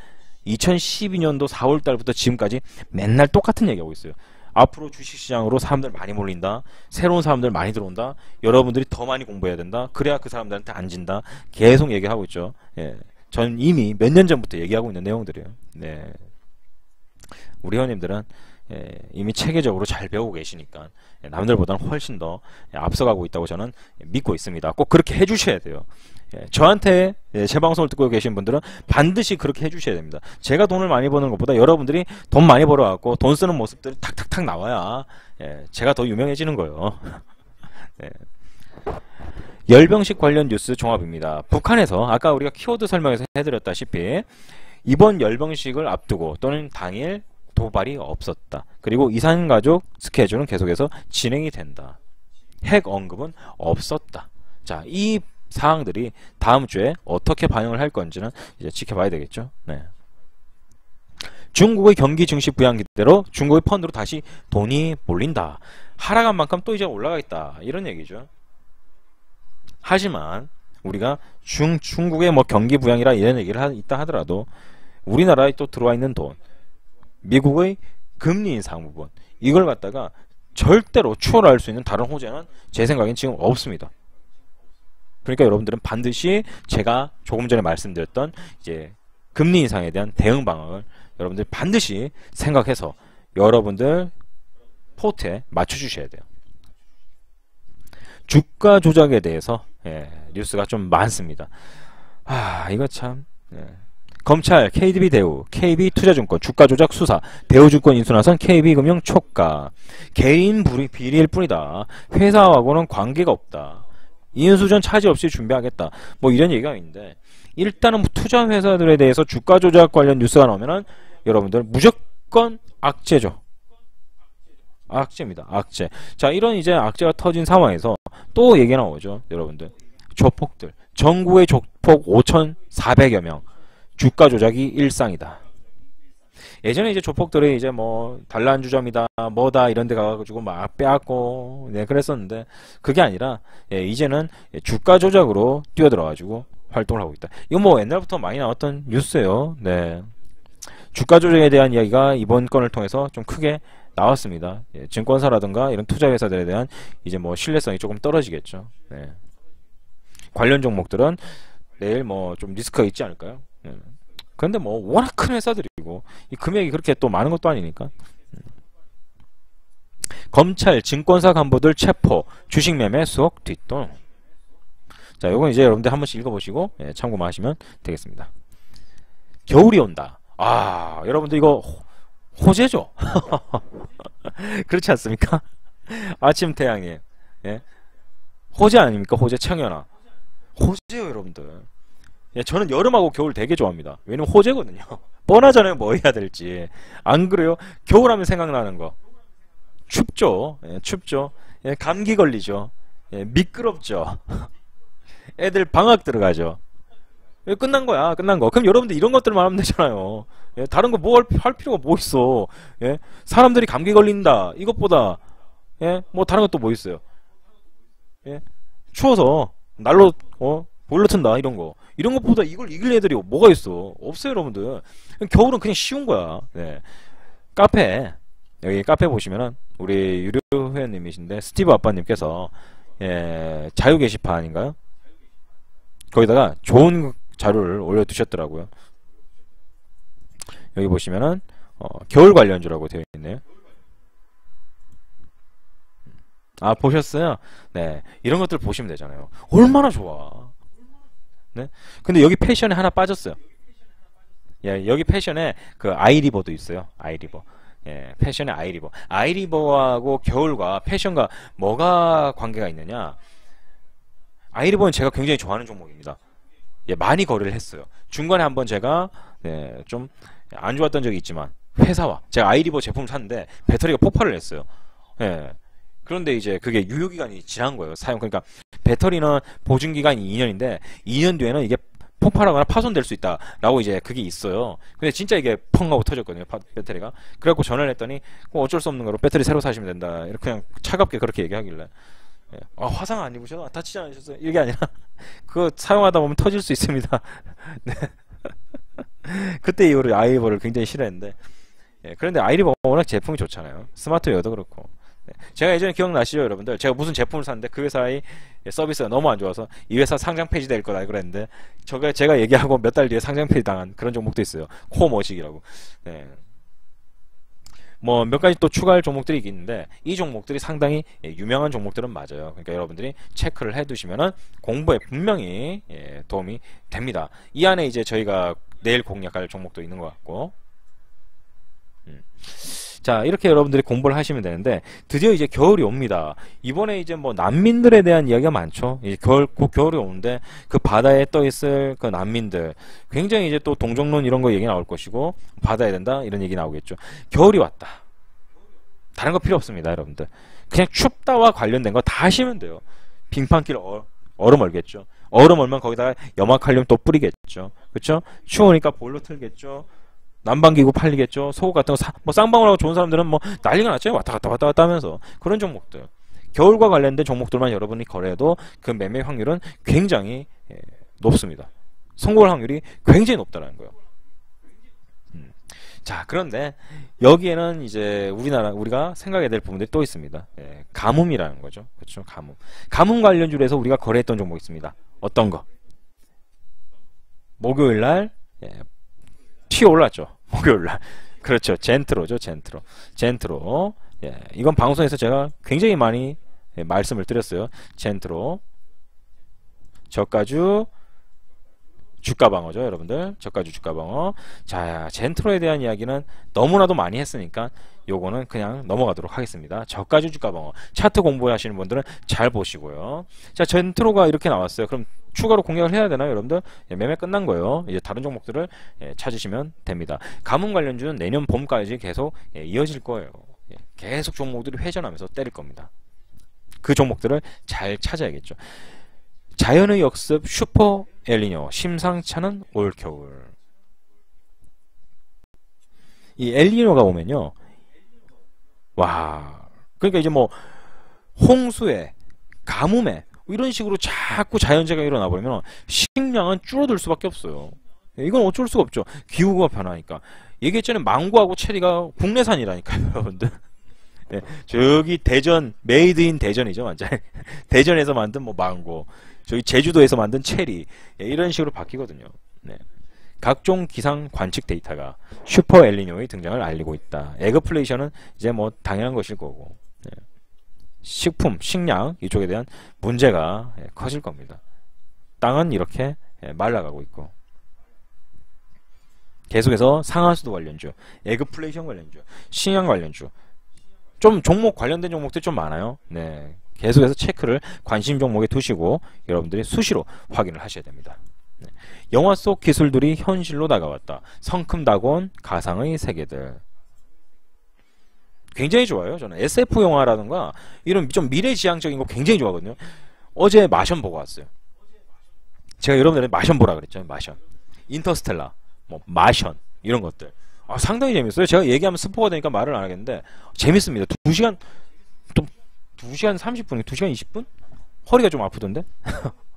Speaker 1: 4월 달부터 지금까지 맨날 똑같은 얘기하고 있어요. 앞으로 주식시장으로 사람들 많이 몰린다. 새로운 사람들 많이 들어온다. 여러분들이 더 많이 공부해야 된다. 그래야 그 사람들한테 안 진다. 계속 얘기하고 있죠. 예. 전 이미 몇 년 전부터 얘기하고 있는 내용들이에요. 네. 우리 회원님들은 이미 체계적으로 잘 배우고 계시니까 남들보다는 훨씬 더 앞서가고 있다고 저는 믿고 있습니다. 꼭 그렇게 해주셔야 돼요. 저한테 제 방송을 듣고 계신 분들은 반드시 그렇게 해주셔야 됩니다. 제가 돈을 많이 버는 것보다 여러분들이 돈 많이 벌어갖고 돈 쓰는 모습들이 탁탁탁 나와야 제가 더 유명해지는 거예요. 네. 열병식 관련 뉴스 종합입니다. 북한에서 아까 우리가 키워드 설명에서 해드렸다시피 이번 열병식을 앞두고 또는 당일 도발이 없었다. 그리고 이산가족 스케줄은 계속해서 진행이 된다. 핵 언급은 없었다. 자, 이 사항들이 다음 주에 어떻게 반영을 할 건지는 이제 지켜봐야 되겠죠. 네. 중국의 경기 증시 부양 기대로 중국의 펀드로 다시 돈이 몰린다. 하락한 만큼 또 이제 올라가겠다. 이런 얘기죠. 하지만 우리가 중국의 뭐 경기 부양이라 이런 얘기를 있다 하더라도 우리나라에 또 들어와 있는 돈, 미국의 금리 인상 부분, 이걸 갖다가 절대로 추월할 수 있는 다른 호재는 제 생각엔 지금 없습니다. 그러니까 여러분들은 반드시 제가 조금 전에 말씀드렸던 이제 금리 인상에 대한 대응 방안을 여러분들 반드시 생각해서 여러분들 포트에 맞춰주셔야 돼요. 주가 조작에 대해서 뉴스가 좀 많습니다. 이거 참. 검찰, KDB 대우, KB투자증권 주가조작 수사, 대우증권 인수나선 KB금융 촉각. 개인 비리일 뿐이다. 회사하고는 관계가 없다. 인수전 차질 없이 준비하겠다. 뭐 이런 얘기가 있는데 일단은 투자 회사들에 대해서 주가 조작 관련 뉴스가 나오면은 여러분들 무조건 악재죠. 악재입니다. 악재. 자, 이런 이제 악재가 터진 상황에서 또 얘기 나오죠. 여러분들. 조폭들. 전국의 조폭 5,400여 명. 주가 조작이 일상이다. 예전에 이제 조폭들이 이제 뭐 단란주점이다 뭐다 이런 데 가가지고 막 빼앗고 그랬었는데 그게 아니라 이제는 주가 조작으로 뛰어들어가지고 활동을 하고 있다. 이거 뭐 옛날부터 많이 나왔던 뉴스예요. 네. 주가 조작에 대한 이야기가 이번 건을 통해서 좀 크게 나왔습니다. 증권사라든가 이런 투자회사들에 대한 이제 뭐 신뢰성이 조금 떨어지겠죠. 네. 관련 종목들은 내일 뭐 좀 리스크가 있지 않을까요? 그런데 뭐 워낙 큰 회사들이고 이 금액이 그렇게 또 많은 것도 아니니까. 검찰 증권사 간부들 체포 주식 매매 수억 뒷돈. 자, 요건 이제 여러분들 한 번씩 읽어보시고 참고만 하시면 되겠습니다. 겨울이 온다. 여러분들 이거 호재죠? 그렇지 않습니까? 아침 태양님. 호재 아닙니까? 호재 청연아. 호재요, 여러분들. 저는 여름하고 겨울 되게 좋아합니다. 왜냐면 호재거든요. 뻔하잖아요, 뭐 해야 될지. 안 그래요? 겨울하면 생각나는 거. 춥죠. 춥죠. 감기 걸리죠. 미끄럽죠. 애들 방학 들어가죠. 끝난 거야, 끝난 거. 그럼 여러분들 이런 것들만 하면 되잖아요. 다른 거 뭐 할 필요가 뭐 있어. 사람들이 감기 걸린다. 이것보다, 뭐 다른 것도 뭐 있어요. 추워서 난로, 보일러 튼다, 이런 거. 이런 것보다 이걸 이길 애들이 뭐가 있어. 없어요, 여러분들. 겨울은 그냥 쉬운 거야. 카페, 여기 카페 보시면은, 우리 유료 회원님이신데, 스티브 아빠님께서, 자유 게시판인가요? 거기다가 좋은 자료를 올려두셨더라고요. 여기 보시면은 겨울 관련주라고 되어 있네요. 아, 보셨어요? 네, 이런 것들 보시면 되잖아요. 얼마나 좋아. 네? 근데 여기 패션에 하나 빠졌어요. 예, 여기 패션에 그 아이리버도 있어요. 아이리버. 예, 패션의 아이리버. 아이리버하고 겨울과 패션과 뭐가 관계가 있느냐? 아이리버는 제가 굉장히 좋아하는 종목입니다. 예, 많이 거래를 했어요. 중간에 한번 제가 좀 안 좋았던 적이 있지만 회사와 제가 아이리버 제품을 샀는데 배터리가 폭발을 했어요. 예. 그런데 이제 그게 유효기간이 지난 거예요. 그러니까 배터리는 보증기간이 2년인데 2년 뒤에는 이게 폭발하거나 파손될 수 있다라고 이제 그게 있어요. 근데 진짜 이게 펑 하고 터졌거든요. 배터리가. 그래갖고 전화를 했더니 어쩔 수 없는 거로 배터리 새로 사시면 된다. 이렇게 그냥 차갑게 그렇게 얘기하길래 예. 아, 화상 안 입으셔서 다치지 않으셨어요? 이게 아니라 그거 사용하다 보면 터질 수 있습니다. 네. 그때 이후로 아이리버를 굉장히 싫어했는데 예. 그런데 아이리버가 워낙 제품이 좋잖아요. 스마트웨어도 그렇고. 제가 예전에 기억나시죠, 여러분들? 제가 무슨 제품을 샀는데 그 회사의 서비스가 너무 안 좋아서 이 회사 상장 폐지될 거다 그랬는데 제가 얘기하고 몇 달 뒤에 상장 폐지 당한 그런 종목도 있어요. 코어머식이라고. 네. 뭐 몇 가지 또 추가할 종목들이 있는데 이 종목들이 상당히 유명한 종목들은 맞아요. 그러니까 여러분들이 체크를 해두시면은 공부에 분명히 도움이 됩니다. 이 안에 이제 저희가 내일 공략할 종목도 있는 것 같고. 자, 이렇게 여러분들이 공부를 하시면 되는데 드디어 이제 겨울이 옵니다. 이번에 이제 뭐 난민들에 대한 이야기가 많죠. 이제 곧 겨울이 오는데 그 바다에 떠 있을 그 난민들 굉장히 이제 또 동정론 이런 거 얘기 나올 것이고 받아야 된다 이런 얘기 나오겠죠. 겨울이 왔다. 다른 거 필요 없습니다, 여러분들. 그냥 춥다와 관련된 거 다 하시면 돼요. 빙판길 얼음 얼겠죠. 얼음 얼면 거기다가 염화칼륨 또 뿌리겠죠. 그렇죠? 추우니까 보일러 틀겠죠. 난방기구 팔리겠죠. 속옷 같은 거 뭐 쌍방울하고 좋은 사람들은 뭐 난리가 났죠. 왔다 갔다 하면서 그런 종목들. 겨울과 관련된 종목들만 여러분이 거래해도 그 매매 확률은 굉장히 높습니다. 성공할 확률이 굉장히 높다는 거예요. 자, 그런데 여기에는 이제 우리가 생각해야 될 부분들이 또 있습니다. 가뭄이라는 거죠. 그렇죠? 가뭄 관련주로 해서 우리가 거래했던 종목이 있습니다. 어떤 거? 목요일날 튀어 올랐죠. 목요일날. 그렇죠. 젠트로죠. 젠트로. 예, 이건 방송에서 제가 굉장히 많이 말씀을 드렸어요. 젠트로. 저가주 주가방어죠, 여러분들. 저가주 주가방어. 자, 젠트로에 대한 이야기는 너무나도 많이 했으니까 요거는 그냥 넘어가도록 하겠습니다. 저가주 주가방어. 차트 공부하시는 분들은 잘 보시고요. 자, 젠트로가 이렇게 나왔어요. 그럼 추가로 공략을 해야 되나요, 여러분들? 예, 매매 끝난 거예요. 이제 다른 종목들을 찾으시면 됩니다. 가뭄 관련주는 내년 봄까지 계속 이어질 거예요. 계속 종목들이 회전하면서 때릴 겁니다. 그 종목들을 잘 찾아야겠죠. 자연의 역습 슈퍼 엘니뇨 심상찮은 올겨울. 이 엘니뇨가 오면요, 와, 그러니까 이제 뭐 홍수에 가뭄에 이런 식으로 자꾸 자연재해가 일어나 버리면 식량은 줄어들 수밖에 없어요. 이건 어쩔 수가 없죠. 기후가 변하니까. 얘기했잖아요. 망고하고 체리가 국내산이라니까요, 여러분들. 네, 저기 대전, 메이드 인 대전이죠, 완전. 대전에서 만든 뭐 망고, 저기 제주도에서 만든 체리, 이런 식으로 바뀌거든요. 네. 각종 기상 관측 데이터가 슈퍼 엘니뇨의 등장을 알리고 있다. 에그플레이션은 이제 뭐 당연한 것일 거고. 네. 식품, 식량 이쪽에 대한 문제가 커질 겁니다. 땅은 이렇게 말라가고 있고. 계속해서 상하수도 관련주, 에그플레이션 관련주, 식량 관련주, 좀 종목 관련된 종목들이 좀 많아요. 네, 계속해서 체크를 관심 종목에 두시고 여러분들이 수시로 확인을 하셔야 됩니다. 네. 영화 속 기술들이 현실로 다가왔다. 성큼다고온 가상의 세계들. 굉장히 좋아요. 저는 SF 영화라든가 이런 좀 미래지향적인 거 굉장히 좋아하거든요. 어제 마션 보고 왔어요. 제가 여러분들한테 마션 보라 그랬죠. 마션, 인터스텔라, 뭐 마션 이런 것들. 아, 상당히 재밌어요. 제가 얘기하면 스포가 되니까 말을 안 하겠는데 재밌습니다. 2시간 30분, 2시간 20분? 허리가 좀 아프던데?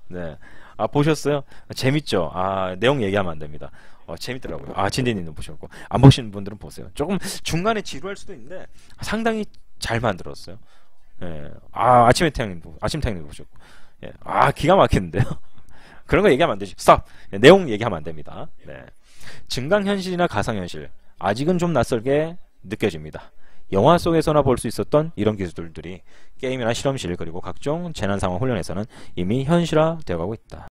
Speaker 1: 네. 아, 보셨어요? 재밌죠? 아, 내용 얘기하면 안 됩니다. 재밌더라고요. 아, 진디님도 보셨고. 안 보신 분들은 보세요. 조금 중간에 지루할 수도 있는데 상당히 잘 만들었어요. 예. 아, 아침 태양님도 보셨고. 예. 아, 기가 막히는데요? 그런 거 얘기하면 안 되지. 스톱. 내용 얘기하면 안 됩니다. 네. 증강현실이나 가상현실 아직은 좀 낯설게 느껴집니다. 영화 속에서나 볼 수 있었던 이런 기술들이 게임이나 실험실 그리고 각종 재난상황 훈련에서는 이미 현실화되어 가고 있다.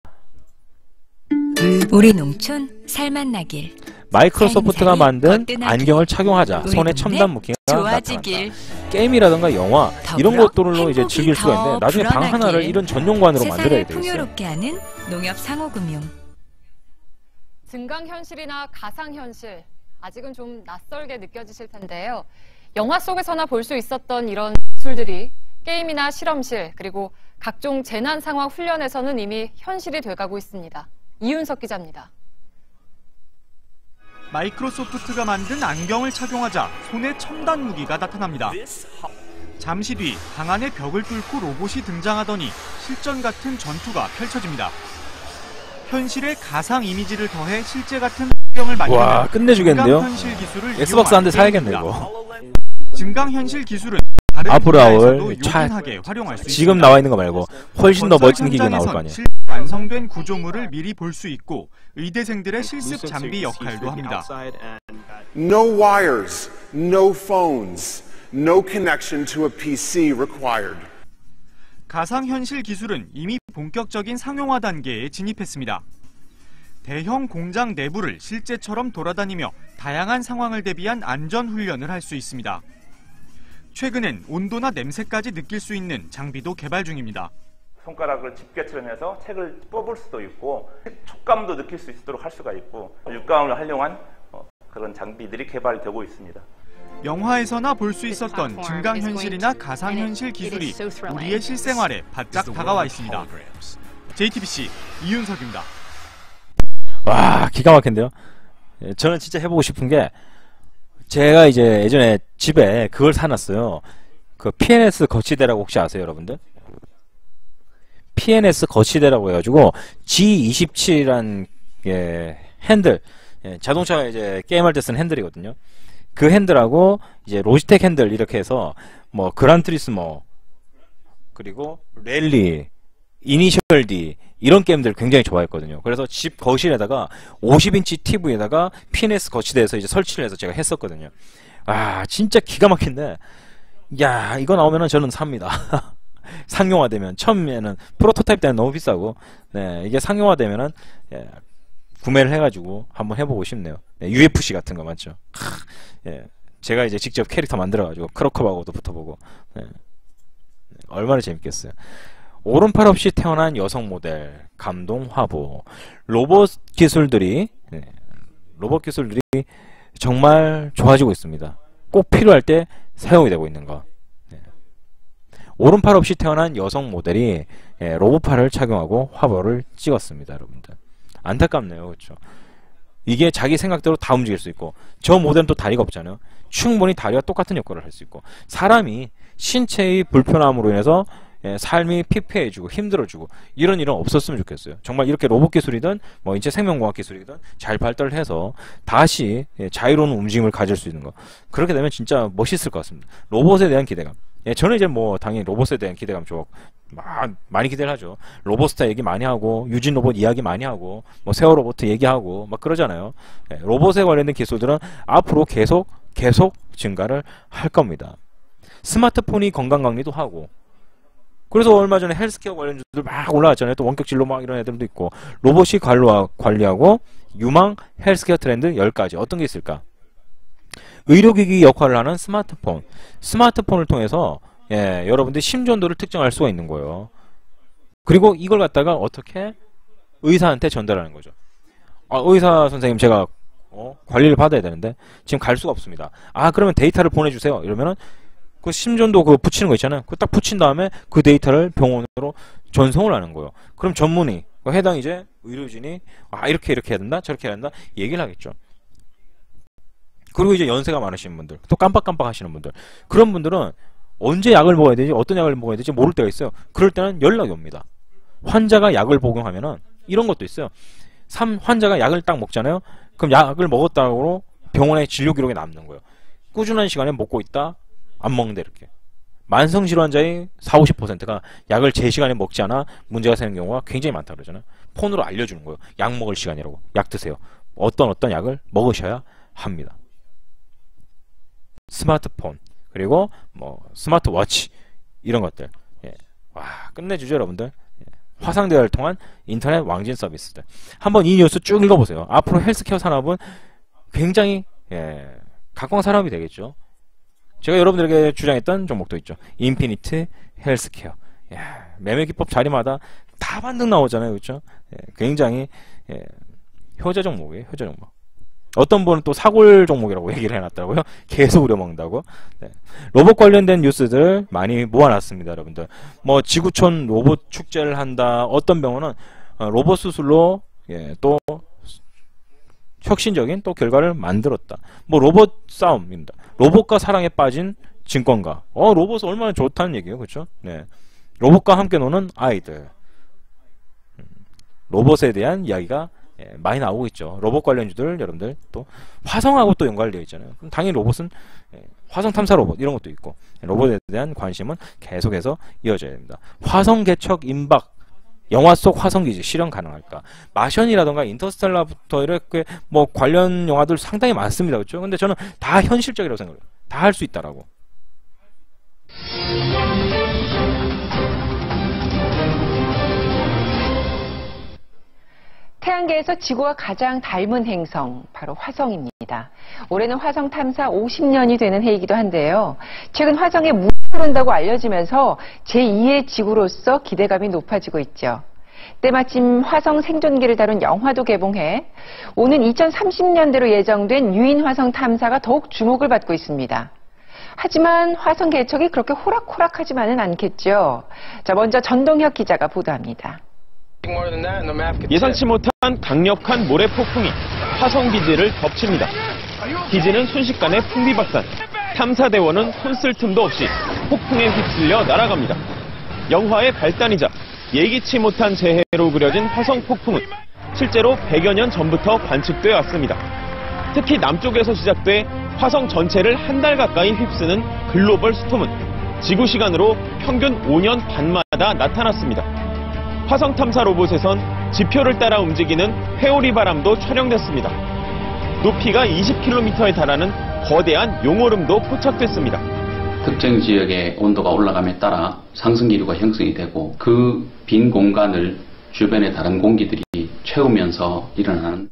Speaker 7: 우리 농촌 살맛나길.
Speaker 1: 마이크로소프트가 만든
Speaker 7: 거뜬하게,
Speaker 1: 안경을 착용하자
Speaker 7: 우리
Speaker 1: 손에
Speaker 7: 동네
Speaker 1: 첨단 무기가
Speaker 7: 좋아지길.
Speaker 1: 나타난다. 게임이라든가 영화 이런
Speaker 7: 더불어
Speaker 1: 것들로 이제 즐길 수가 있는데
Speaker 7: 행복이
Speaker 1: 나중에
Speaker 7: 더
Speaker 1: 방 하나를
Speaker 7: 불어나길.
Speaker 1: 이런 전용관으로 만들어야
Speaker 7: 세상을
Speaker 1: 되겠어요.
Speaker 7: 풍요롭게 하는 농협 상호금융.
Speaker 8: 증강현실이나 가상현실, 아직은 좀 낯설게 느껴지실 텐데요. 영화 속에서나 볼 수 있었던 이런 기술들이 게임이나 실험실, 그리고 각종 재난 상황 훈련에서는 이미 현실이 돼가고 있습니다. 이윤석 기자입니다.
Speaker 3: 마이크로소프트가 만든 안경을 착용하자 손에 첨단 무기가 나타납니다. 잠시 뒤 방 안의 벽을 뚫고 로봇이 등장하더니 실전 같은 전투가 펼쳐집니다. 현실의 가상 이미지를 더해 실제 같은 환경을 만드는
Speaker 1: 와, 끝내주겠는데요?
Speaker 3: 증강현실 기술을
Speaker 1: 엑스박스 한 대
Speaker 3: 이용한
Speaker 1: 사야겠네
Speaker 3: 게임입니다.
Speaker 1: 이거.
Speaker 3: 증강현실 기술은 다른
Speaker 1: 앞으로
Speaker 3: 분야에서도
Speaker 1: 나올
Speaker 3: 요긴하게 활용할 수
Speaker 1: 지금
Speaker 3: 있습니다.
Speaker 1: 나와 있는 거 말고 훨씬 더 멋진 기계가 나올
Speaker 3: 현장에선
Speaker 1: 거 아니에요.
Speaker 3: 실제 완성된 구조물을 미리 볼 수 있고 의대생들의 실습 장비 역할도 합니다.
Speaker 9: No wires, no phones, no connection to a PC required.
Speaker 3: 가상현실 기술은 이미 본격적인 상용화 단계에 진입했습니다. 대형 공장 내부를 실제처럼 돌아다니며 다양한 상황을 대비한 안전훈련을 할 수 있습니다. 최근엔 온도나 냄새까지 느낄 수 있는 장비도 개발 중입니다.
Speaker 10: 손가락을 집게처럼 해서 책을 뽑을 수도 있고 촉감도 느낄 수 있도록 할 수가 있고 육감을 활용한 그런 장비들이 개발되고 있습니다.
Speaker 3: 영화에서나 볼 수 있었던 증강현실이나 가상현실 기술이 우리의 실생활에 바짝 다가와 있습니다. JTBC 이윤석입니다.
Speaker 1: 와, 기가 막힌데요. 예, 저는 진짜 해보고 싶은 게 제가 이제 예전에 집에 그걸 사놨어요. 그 PNS 거치대라고 혹시 아세요, 여러분들? PNS 거치대라고 해가지고 G27이란 핸들, 자동차 이제 게임할 때 쓰는 핸들이거든요. 그 핸들하고 이제 로지텍 핸들 이렇게 해서 뭐 그란트리스모 그리고 랠리, 이니셜 D 이런 게임들 굉장히 좋아했거든요. 그래서 집 거실에다가 50인치 TV에다가 PNS 거치대에서 이제 설치를 해서 제가 했었거든요. 아, 진짜 기가 막힌데, 야, 이거 나오면은 저는 삽니다. 상용화되면 처음에는 프로토타입 때는 너무 비싸고, 네, 이게 상용화되면은 구매를 해가지고 한번 해보고 싶네요. 네, UFC 같은 거 맞죠? 예, 제가 이제 직접 캐릭터 만들어가지고 크로커하고도 붙어보고, 네, 얼마나 재밌겠어요. 오른팔 없이 태어난 여성 모델, 감동 화보, 로봇 기술들이 정말 좋아지고 있습니다. 꼭 필요할 때 사용이 되고 있는 거. 오른팔 없이 태어난 여성 모델이 로봇팔을 착용하고 화보를 찍었습니다, 여러분들. 안타깝네요, 그렇죠? 이게 자기 생각대로 다 움직일 수 있고, 저 모델은 또 다리가 없잖아요. 충분히 다리와 똑같은 역할을 할 수 있고, 사람이 신체의 불편함으로 인해서 삶이 피폐해지고 힘들어지고 이런 일은 없었으면 좋겠어요. 정말 이렇게 로봇 기술이든 뭐 인체 생명공학 기술이든 잘 발달해서 다시 자유로운 움직임을 가질 수 있는 거, 그렇게 되면 진짜 멋있을 것 같습니다. 로봇에 대한 기대감, 저는 이제 뭐 당연히 로봇에 대한 기대감 좀 많이 기대를 하죠. 로봇스타 얘기 많이 하고 유진 로봇 이야기 많이 하고 뭐 세워 로봇 얘기하고 막 그러잖아요. 로봇에 관련된 기술들은 앞으로 계속 증가를 할 겁니다. 스마트폰이 건강 관리도 하고, 그래서 얼마 전에 헬스케어 관련주들 막 올라왔잖아요. 또 원격 진로 막 이런 애들도 있고, 로봇이 관리하고 유망 헬스케어 트렌드 10가지 어떤 게 있을까? 의료기기 역할을 하는 스마트폰, 스마트폰을 통해서 여러분들이 심전도를 특정할 수가 있는 거예요. 그리고 이걸 갖다가 어떻게 의사한테 전달하는 거죠. 의사 선생님, 제가 관리를 받아야 되는데 지금 갈 수가 없습니다. 그러면 데이터를 보내주세요. 이러면은 그 심전도 그거 붙이는 거 있잖아요. 그거 딱 붙인 다음에 그 데이터를 병원으로 전송을 하는 거예요. 그럼 전문의, 해당 이제 의료진이 이렇게 해야 된다, 저렇게 해야 된다 얘기를 하겠죠. 그리고 이제 연세가 많으신 분들, 또 깜빡깜빡 하시는 분들, 그런 분들은 언제 약을 먹어야 되지, 어떤 약을 먹어야 되지 모를 때가 있어요. 그럴 때는 연락이 옵니다. 환자가 약을 복용하면은 이런 것도 있어요. 환자가 약을 딱 먹잖아요. 그럼 약을 먹었다고 병원의 진료 기록에 남는 거예요. 꾸준한 시간에 먹고 있다, 안 먹는데, 이렇게. 만성질환자의 40~50%가 약을 제 시간에 먹지 않아 문제가 생기는 경우가 굉장히 많다 그러잖아요. 폰으로 알려주는 거예요. 약 먹을 시간이라고. 약 드세요. 어떤 약을 먹으셔야 합니다. 스마트폰 그리고 뭐 스마트워치 이런 것들. 예. 와, 끝내주죠 여러분들. 예. 화상대화를 통한 인터넷 왕진 서비스들. 한번 이 뉴스 쭉 읽어보세요. 앞으로 헬스케어 산업은 굉장히 각광 산업이 되겠죠. 제가 여러분들에게 주장했던 종목도 있죠. 인피니트 헬스케어. 매매 기법 자리마다 다 반등 나오잖아요. 그렇죠? 굉장히 효자 종목이에요. 효자 종목. 어떤 분은 또 사골 종목이라고 얘기를 해놨더라고요. 계속 우려먹는다고. 네. 로봇 관련된 뉴스들 많이 모아놨습니다. 여러분들. 뭐 지구촌 로봇 축제를 한다. 어떤 병원은 로봇 수술로 또 혁신적인 또 결과를 만들었다. 뭐 로봇 싸움입니다. 로봇과 사랑에 빠진 증권가. 로봇은 얼마나 좋다는 얘기예요. 그렇죠? 네. 로봇과 함께 노는 아이들. 로봇에 대한 이야기가 많이 나오고 있죠. 로봇 관련주들 여러분들 또 화성하고 또 연관되어 있잖아요. 그럼 당연히 로봇은 화성 탐사 로봇 이런 것도 있고 로봇에 대한 관심은 계속해서 이어져야 됩니다. 화성 개척 임박 영화 속 화성기지 실현 가능할까? 마션이라던가 인터스텔라부터 이렇게 뭐 관련 영화들 상당히 많습니다. 그렇죠? 근데 저는 다 현실적이라고 생각해요. 다 할 수 있다라고.
Speaker 11: 태양계에서 지구와 가장 닮은 행성, 바로 화성입니다. 올해는 화성 탐사 50년이 되는 해이기도 한데요. 최근 화성에 물이 흐른다고 알려지면서 제2의 지구로서 기대감이 높아지고 있죠. 때마침 화성 생존기를 다룬 영화도 개봉해 오는 2030년대로 예정된 유인 화성 탐사가 더욱 주목을 받고 있습니다. 하지만 화성 개척이 그렇게 호락호락하지만은 않겠죠. 자, 먼저 전동혁 기자가 보도합니다.
Speaker 12: 예상치 못한 강력한 모래 폭풍이 화성 기지를 덮칩니다. 기지는 순식간에 풍비박산. 탐사대원은 손쓸 틈도 없이 폭풍에 휩쓸려 날아갑니다. 영화의 발단이자 예기치 못한 재해로 그려진 화성 폭풍은 실제로 100여 년 전부터 관측돼 왔습니다. 특히 남쪽에서 시작돼 화성 전체를 한 달 가까이 휩쓰는 글로벌 스톰은 지구 시간으로 평균 5년 반마다 나타났습니다. 화성 탐사 로봇에선 지표를 따라 움직이는 회오리 바람도 촬영됐습니다. 높이가 20km에 달하는 거대한 용오름도 포착됐습니다.
Speaker 13: 특정 지역의 온도가 올라감에 따라 상승 기류가 형성이 되고 그 빈 공간을 주변의 다른 공기들이 채우면서 일어나는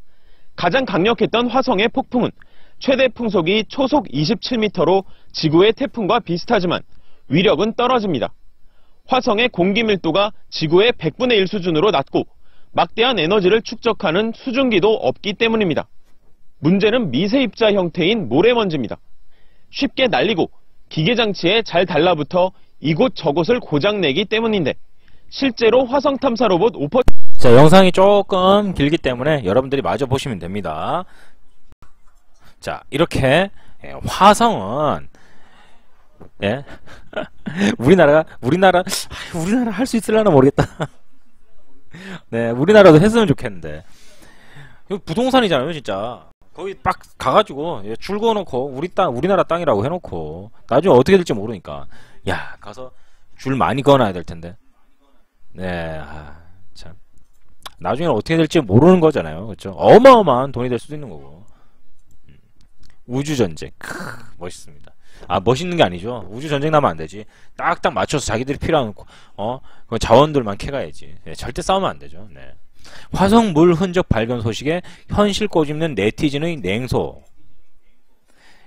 Speaker 12: 가장 강력했던 화성의 폭풍은 최대 풍속이 초속 27m로 지구의 태풍과 비슷하지만 위력은 떨어집니다. 화성의 공기 밀도가 지구의 100분의 1 수준으로 낮고 막대한 에너지를 축적하는 수증기도 없기 때문입니다. 문제는 미세입자 형태인 모래먼지입니다. 쉽게 날리고 기계장치에 잘 달라붙어 이곳저곳을 고장내기 때문인데 실제로 화성 탐사 로봇
Speaker 1: 자, 영상이 조금 길기 때문에 여러분들이 마저 보시면 됩니다. 자, 이렇게 화성은 우리나라 할 수 있을려나 모르겠다. 네, 우리나라도 했으면 좋겠는데. 이거 부동산이잖아요, 진짜. 거기 딱 가가지고 줄 그어놓고 우리나라 땅이라고 해놓고 나중에 어떻게 될지 모르니까 야, 가서 줄 많이 그어놔야 될 텐데. 네, 참. 나중에는 어떻게 될지 모르는 거잖아요, 그렇죠? 어마어마한 돈이 될 수도 있는 거고. 우주전쟁, 멋있습니다. 멋있는 게 아니죠. 우주전쟁 나면 안 되지. 딱딱 맞춰서 자기들이 필요한 그 자원들만 캐가야지. 절대 싸우면 안 되죠. 네. 화성 물 흔적 발견 소식에 현실 꼬집는 네티즌의 냉소.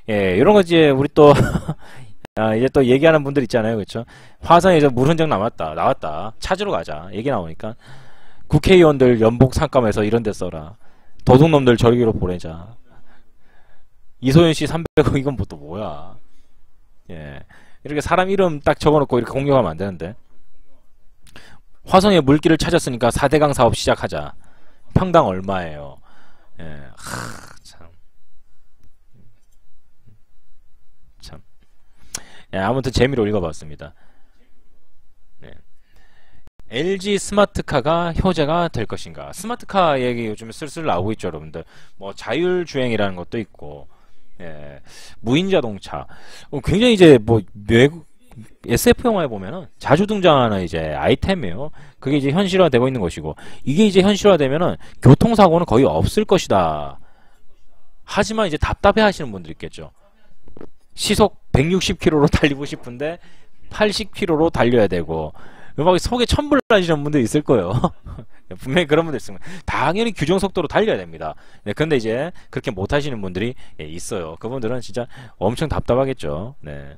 Speaker 1: 이런 거 이제 우리 또 이제 또 얘기하는 분들 있잖아요, 그렇죠? 화성에서 물 흔적 나왔다. 찾으러 가자. 얘기 나오니까 국회의원들 연봉 삭감해서 이런 데 써라. 도둑놈들 절기로 보내자. 이소연 씨 300억 이건 또 뭐야? 이렇게 사람 이름 딱 적어놓고 이렇게 공격하면 안 되는데. 화성에 물길을 찾았으니까 4대강 사업 시작하자. 평당 얼마예요? 참. 아무튼 재미로 읽어봤습니다. LG 스마트카가 효자가 될 것인가? 스마트카 얘기 요즘에 슬슬 나오고 있죠, 여러분들. 뭐 자율주행이라는 것도 있고, 무인자동차. 굉장히 이제 뭐 SF 영화에 보면은 자주 등장하는 이제 아이템이에요. 그게 이제 현실화되고 있는 것이고, 이게 이제 현실화되면은 교통사고는 거의 없을 것이다. 하지만 이제 답답해 하시는 분들 있겠죠. 시속 160km로 달리고 싶은데 80km로 달려야 되고, 막 속에 천불 나시는 분들 있을 거예요. 분명히 그런 분들 있습니다. 당연히 규정 속도로 달려야 됩니다. 네, 근데 이제 그렇게 못 하시는 분들이 있어요. 그분들은 진짜 엄청 답답하겠죠. 네.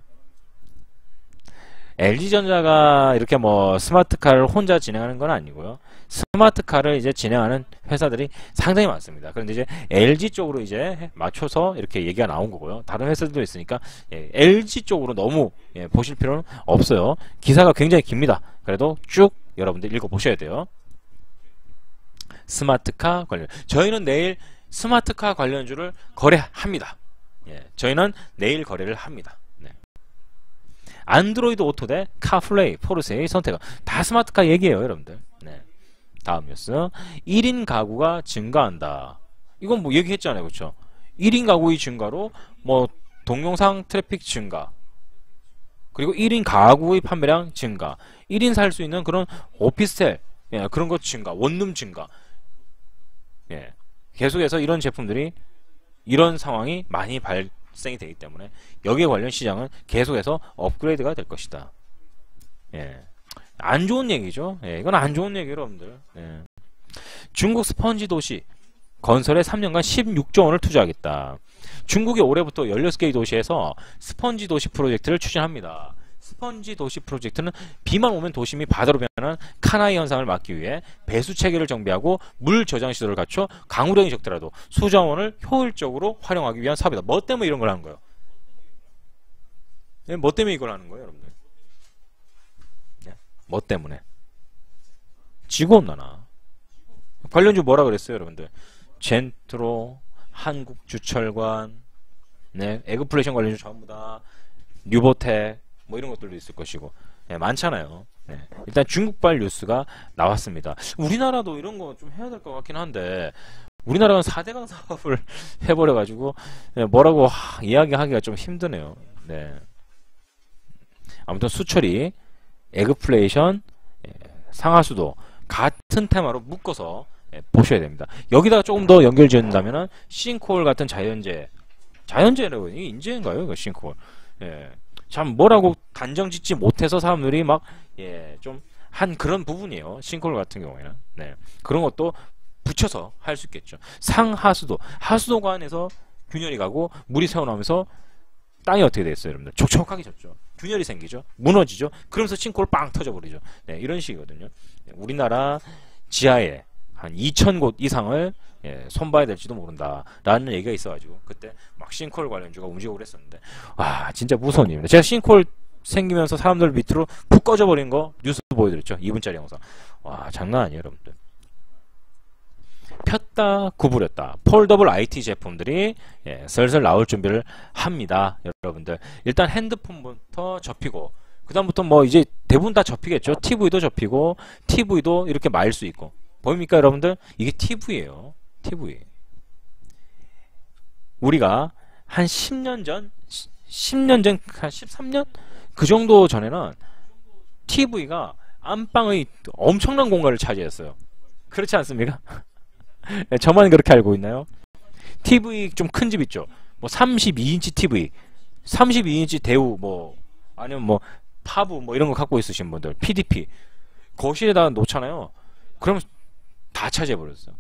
Speaker 1: LG전자가 이렇게 뭐 스마트카를 혼자 진행하는 건 아니고요. 스마트카를 이제 진행하는 회사들이 상당히 많습니다. 그런데 이제 LG 쪽으로 이제 맞춰서 이렇게 얘기가 나온 거고요. 다른 회사들도 있으니까 LG 쪽으로 너무 보실 필요는 없어요. 기사가 굉장히 깁니다. 그래도 쭉 여러분들 읽어보셔야 돼요. 스마트카 관련, 저희는 내일 스마트카 관련주를 거래합니다. 저희는 내일 거래를 합니다. 안드로이드 오토 대 카플레이, 포르쉐의 선택은 다 스마트카 얘기예요, 여러분들. 네. 다음 뉴스. 1인 가구가 증가한다. 이건 뭐 얘기했잖아요, 그렇죠? 1인 가구의 증가로 뭐 동영상 트래픽 증가, 그리고 1인 가구의 판매량 증가, 1인 살 수 있는 그런 오피스텔, 그런 것 증가, 원룸 증가. 계속해서 이런 제품들이, 이런 상황이 많이 발생이 되기 때문에 여기에 관련 시장은 계속해서 업그레이드가 될 것이다. 안 좋은 얘기죠. 이건 안 좋은 얘기예요, 여러분들. 중국 스펀지 도시 건설에 3년간 16조 원을 투자하겠다. 중국이 올해부터 16개의 도시에서 스펀지 도시 프로젝트를 추진합니다. 스펀지 도시 프로젝트는 비만 오면 도심이 바다로 변하는 카나이 현상을 막기 위해 배수 체계를 정비하고 물 저장 시설을 갖춰 강우량이 적더라도 수자원을 효율적으로 활용하기 위한 사업이다. 뭐 때문에 이런 걸 하는 거예요? 뭐 때문에 이걸 하는 거예요, 여러분들? 뭐 때문에? 지구온난화. 관련주 뭐라 그랬어요, 여러분들? 젠트로, 한국주철관, 에그플레이션 관련주 전부 다, 뉴보텍, 뭐 이런 것들도 있을 것이고, 많잖아요. 일단 중국발 뉴스가 나왔습니다. 우리나라도 이런 거 좀 해야 될 것 같긴 한데, 우리나라는 4대강 사업을 해버려가지고 뭐라고 이야기하기가 좀 힘드네요. 아무튼 수철이, 에그플레이션, 상하수도 같은 테마로 묶어서 보셔야 됩니다. 여기다가 조금 더 연결 지은다면은 싱크홀 같은 자연재해라고, 이게 인재인가요? 이거 싱크홀. 참 뭐라고 단정 짓지 못해서 사람들이 막 좀 한 그런 부분이에요. 싱크홀 같은 경우에는. 그런 것도 붙여서 할 수 있겠죠. 상하수도, 하수도가 안에서 균열이 가고 물이 새어나오면서 땅이 어떻게 됐어요, 여러분들? 촉촉하게 졌죠. 균열이 생기죠. 무너지죠. 그러면서 싱크홀 빵 터져버리죠. 이런 식이거든요. 우리나라 지하에 한 2,000곳 이상을 손봐야 될지도 모른다 라는 얘기가 있어가지고 그때 막 싱크홀 관련주가 움직이고 그랬었는데, 와 진짜 무서운 일입니다. 제가 싱크홀 생기면서 사람들 밑으로 푹 꺼져버린 거 뉴스 보여드렸죠. 2분짜리 영상. 와 장난 아니에요, 여러분들. 폈다 구부렸다 폴더블 IT 제품들이 슬슬 나올 준비를 합니다, 여러분들. 일단 핸드폰부터 접히고, 그 다음부터 뭐 이제 대부분 다 접히겠죠. TV도 접히고, TV도 이렇게 말 수 있고. 보입니까, 여러분들? 이게 TV예요. TV. 우리가 한 10년 전, 한 13년? 그 정도 전에는 TV가 안방의 엄청난 공간을 차지했어요. 그렇지 않습니까? 저만 그렇게 알고 있나요? TV 좀 큰 집 있죠. 뭐 32인치 TV, 32인치 대우, 뭐 아니면 뭐 파브 뭐 이런 거 갖고 있으신 분들, PDP 거실에다가 놓잖아요. 그러면 다 차지해 버렸어요.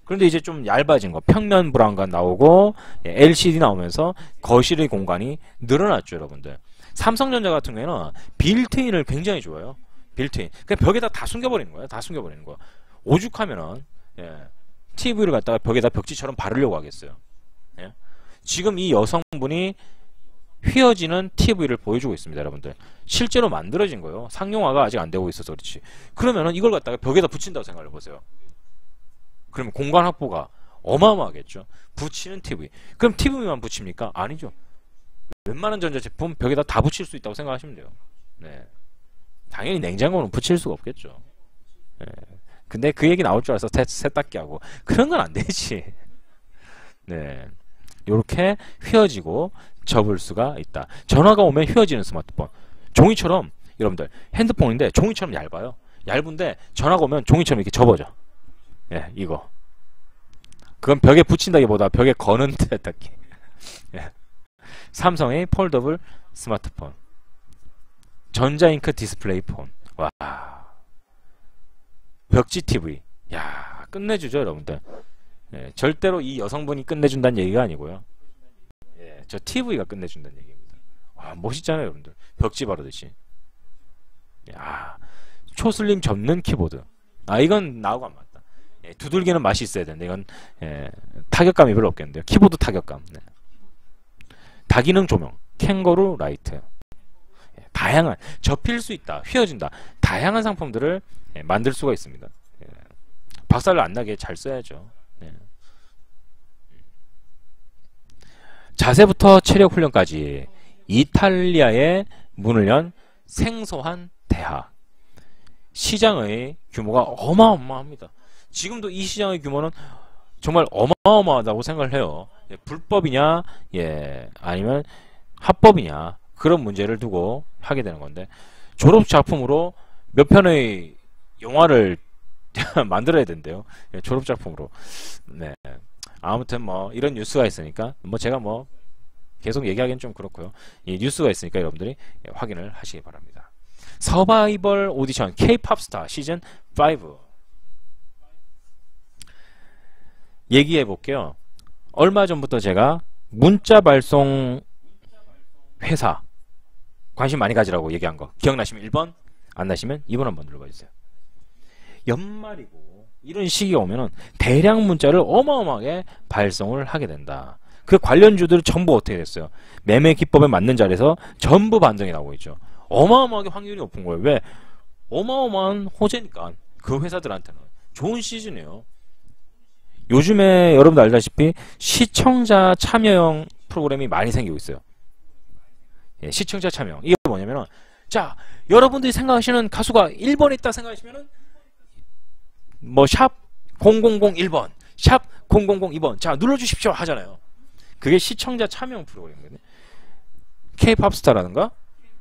Speaker 1: 그런데 이제 좀 얇아진 거, 평면 브라운관 나오고 LCD 나오면서 거실의 공간이 늘어났죠, 여러분들. 삼성전자 같은 경우에는 빌트인을 굉장히 좋아해요. 빌트인. 그냥 벽에다 다 숨겨버리는 거예요. 다 숨겨버리는 거. 오죽하면은 TV를 갖다가 벽에다 벽지처럼 바르려고 하겠어요. 지금 이 여성분이 휘어지는 TV를 보여주고 있습니다, 여러분들. 실제로 만들어진 거예요. 상용화가 아직 안 되고 있어서 그렇지. 그러면은 이걸 갖다가 벽에다 붙인다고 생각을 해보세요. 그러면 공간 확보가 어마어마하겠죠. 붙이는 TV. 그럼 TV만 붙입니까? 아니죠. 웬만한 전자제품 벽에다 다 붙일 수 있다고 생각하시면 돼요. 당연히 냉장고는 붙일 수가 없겠죠. 근데 그 얘기 나올 줄 알아서 세탁기하고 그런 건 안 되지. 요렇게 휘어지고 접을 수가 있다. 전화가 오면 휘어지는 스마트폰. 종이처럼 여러분들 핸드폰인데 종이처럼 얇아요. 얇은데 전화가 오면 종이처럼 이렇게 접어져. 예, 이거. 그건 벽에 붙인다기보다 벽에 거는 듯하게. 예. 삼성의 폴더블 스마트폰. 전자잉크 디스플레이 폰. 와. 벽지 TV. 야, 끝내주죠, 여러분들. 예, 절대로 이 여성분이 끝내준다는 얘기가 아니고요. 예, 저 TV가 끝내준다는 얘기입니다. 와, 멋있잖아요, 여러분들. 벽지 바르듯이. 야, 초슬림 접는 키보드. 아, 이건 나하고 안 맞다. 예, 두들기는 맛이 있어야 되는데 이건 타격감이 별로 없겠는데요. 키보드 타격감. 네. 다기능 조명. 캥거루 라이트. 예, 다양한, 접힐 수 있다, 휘어진다, 다양한 상품들을 만들 수가 있습니다. 예, 박살을 안 나게 잘 써야죠. 네. 자세부터 체력 훈련까지 이탈리아의 문을 연 생소한 대학. 시장의 규모가 어마어마합니다. 지금도 이 시장의 규모는 정말 어마어마하다고 생각을 해요. 예, 불법이냐, 예, 아니면 합법이냐, 그런 문제를 두고 하게 되는 건데, 졸업 작품으로 몇 편의 영화를 만들어야 된대요. 예, 졸업 작품으로. 네. 아무튼 뭐 이런 뉴스가 있으니까 뭐 제가 뭐 계속 얘기하기는 좀 그렇고요. 이 뉴스가 있으니까 여러분들이 확인을 하시기 바랍니다. 서바이벌 오디션 K-팝 스타 시즌 5 얘기해 볼게요. 얼마 전부터 제가 문자 발송 회사 관심 많이 가지라고 얘기한 거 기억나시면 1번, 안 나시면 2번 한번 눌러봐 주세요. 연말이고 이런 시기가 오면은 대량 문자를 어마어마하게 발송을 하게 된다. 그 관련주들 전부 어떻게 됐어요? 매매 기법에 맞는 자리에서 전부 반등이 나오고 있죠. 어마어마하게 확률이 높은 거예요. 왜? 어마어마한 호재니까 그 회사들한테는 좋은 시즌이에요. 요즘에 여러분들 알다시피 시청자 참여형 프로그램이 많이 생기고 있어요. 예, 시청자 참여형. 이게 뭐냐면은, 자, 여러분들이 생각하시는 가수가 1번에 있다 생각하시면은 뭐 샵 0001번, 샵 0002번 자 눌러주십시오 하잖아요. 그게 시청자 참여형 프로그램이거든요. K-팝 스타라든가,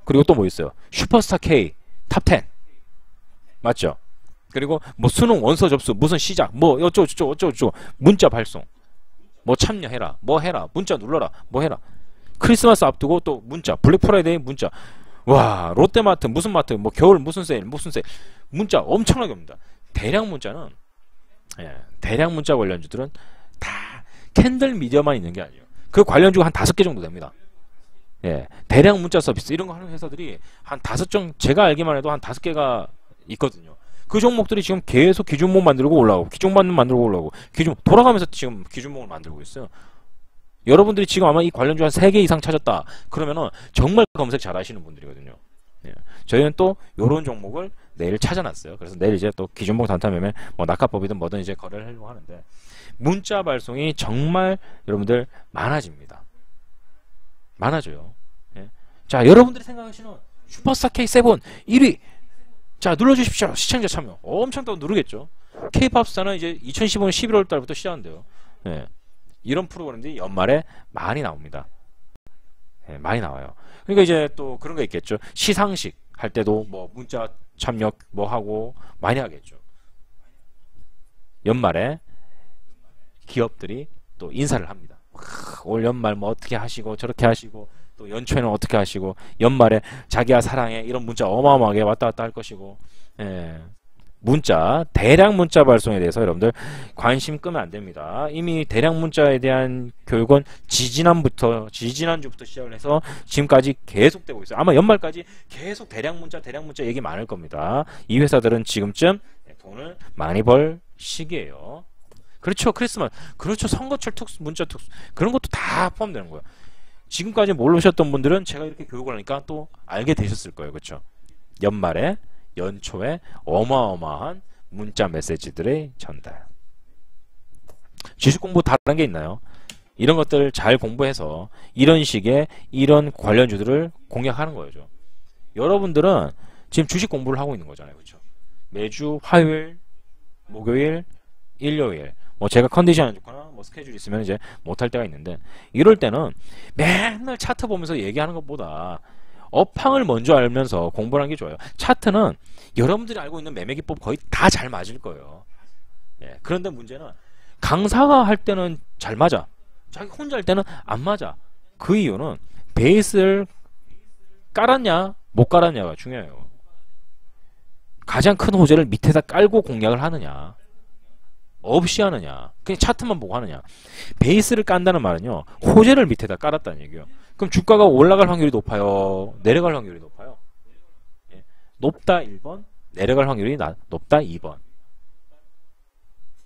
Speaker 1: 그리고 또 뭐 있어요? 슈퍼스타 K 탑 10 맞죠? 그리고 뭐 수능 원서 접수 무슨 시작 뭐 어쩌고저쩌고 문자 발송 뭐 참여해라 뭐 해라 문자 눌러라 뭐 해라. 크리스마스 앞두고 또 문자 블랙 프라이데이 문자. 와, 롯데마트 무슨 마트 뭐 겨울 무슨 세일 문자 엄청나게 옵니다. 대량 문자는, 예, 대량 문자 관련주들은 다 캔들 미디어만 있는 게 아니에요. 그 관련주가 한 5개 정도 됩니다. 예, 대량 문자 서비스 이런 거 하는 회사들이 한 5종, 제가 알기만 해도 한 5개가 있거든요. 그 종목들이 지금 계속 기준목 만들고 올라오고 기준목 만들고 올라오고 돌아가면서 지금 기준목을 만들고 있어요. 여러분들이 지금 아마 이 관련주 한 3개 이상 찾았다 그러면은 정말 검색 잘 하시는 분들이거든요. 예. 저희는 또 요런 종목을 내일 찾아놨어요. 그래서 내일 이제 또 기준목 단타매매 뭐 낙하법이든 뭐든 이제 거래를 하려고 하는데, 문자 발송이 정말 여러분들 많아집니다. 많아져요. 예. 자, 여러분들이 생각하시는 슈퍼스타 K7 1위 자 눌러주십시오. 시청자 참여 엄청 더 누르겠죠. K-팝 스타는 이제 2015년 11월 달부터 시작한대요. 예. 이런 프로그램들이 연말에 많이 나옵니다. 예, 많이 나와요. 그러니까 이제 또 그런 거 있겠죠. 시상식 할 때도 뭐 문자 참여 뭐 하고 많이 하겠죠. 연말에 기업들이 또 인사를 합니다. 올 연말 뭐 어떻게 하시고 저렇게 하시고 또 연초에는 어떻게 하시고 연말에 자기야 사랑해 이런 문자 어마어마하게 왔다 갔다 할 것이고. 예. 문자, 대량 문자 발송에 대해서 여러분들 관심 끄면 안 됩니다. 이미 대량 문자에 대한 교육은 지지난주부터 시작을 해서 지금까지 계속되고 있어요. 아마 연말까지 계속 대량 문자 얘기 많을 겁니다. 이 회사들은 지금쯤 돈을 많이 벌 시기예요. 그렇죠. 크리스마스. 그렇죠. 선거철 특수, 문자 특수. 그런 것도 다 포함되는 거예요. 지금까지 모르셨던 분들은 제가 이렇게 교육을 하니까 또 알게 되셨을 거예요. 그렇죠. 연말에 연초에 어마어마한 문자 메시지들의 전달. 지식 공부 다른 게 있나요? 이런 것들 잘 공부해서 이런 식의 이런 관련주들을 공략하는 거죠. 여러분들은 지금 주식 공부를 하고 있는 거잖아요. 그렇죠? 매주 화요일, 목요일, 일요일 뭐 제가 컨디션 안 좋거나 뭐 스케줄 있으면 이제 못할 때가 있는데, 이럴 때는 맨날 차트 보면서 얘기하는 것보다 업황을 먼저 알면서 공부를 하는 게 좋아요. 차트는 여러분들이 알고 있는 매매 기법 거의 다 잘 맞을 거예요. 예, 그런데 문제는 강사가 할 때는 잘 맞아. 자기 혼자 할 때는 안 맞아. 그 이유는 베이스를 깔았냐 못 깔았냐가 중요해요. 가장 큰 호재를 밑에다 깔고 공략을 하느냐 없이 하느냐 그냥 차트만 보고 하느냐. 베이스를 깐다는 말은요 호재를 밑에다 깔았다는 얘기예요. 그럼 주가가 올라갈 확률이 높아요 내려갈 확률이 높아요? 예. 높다 1번 내려갈 확률이 높다 2번.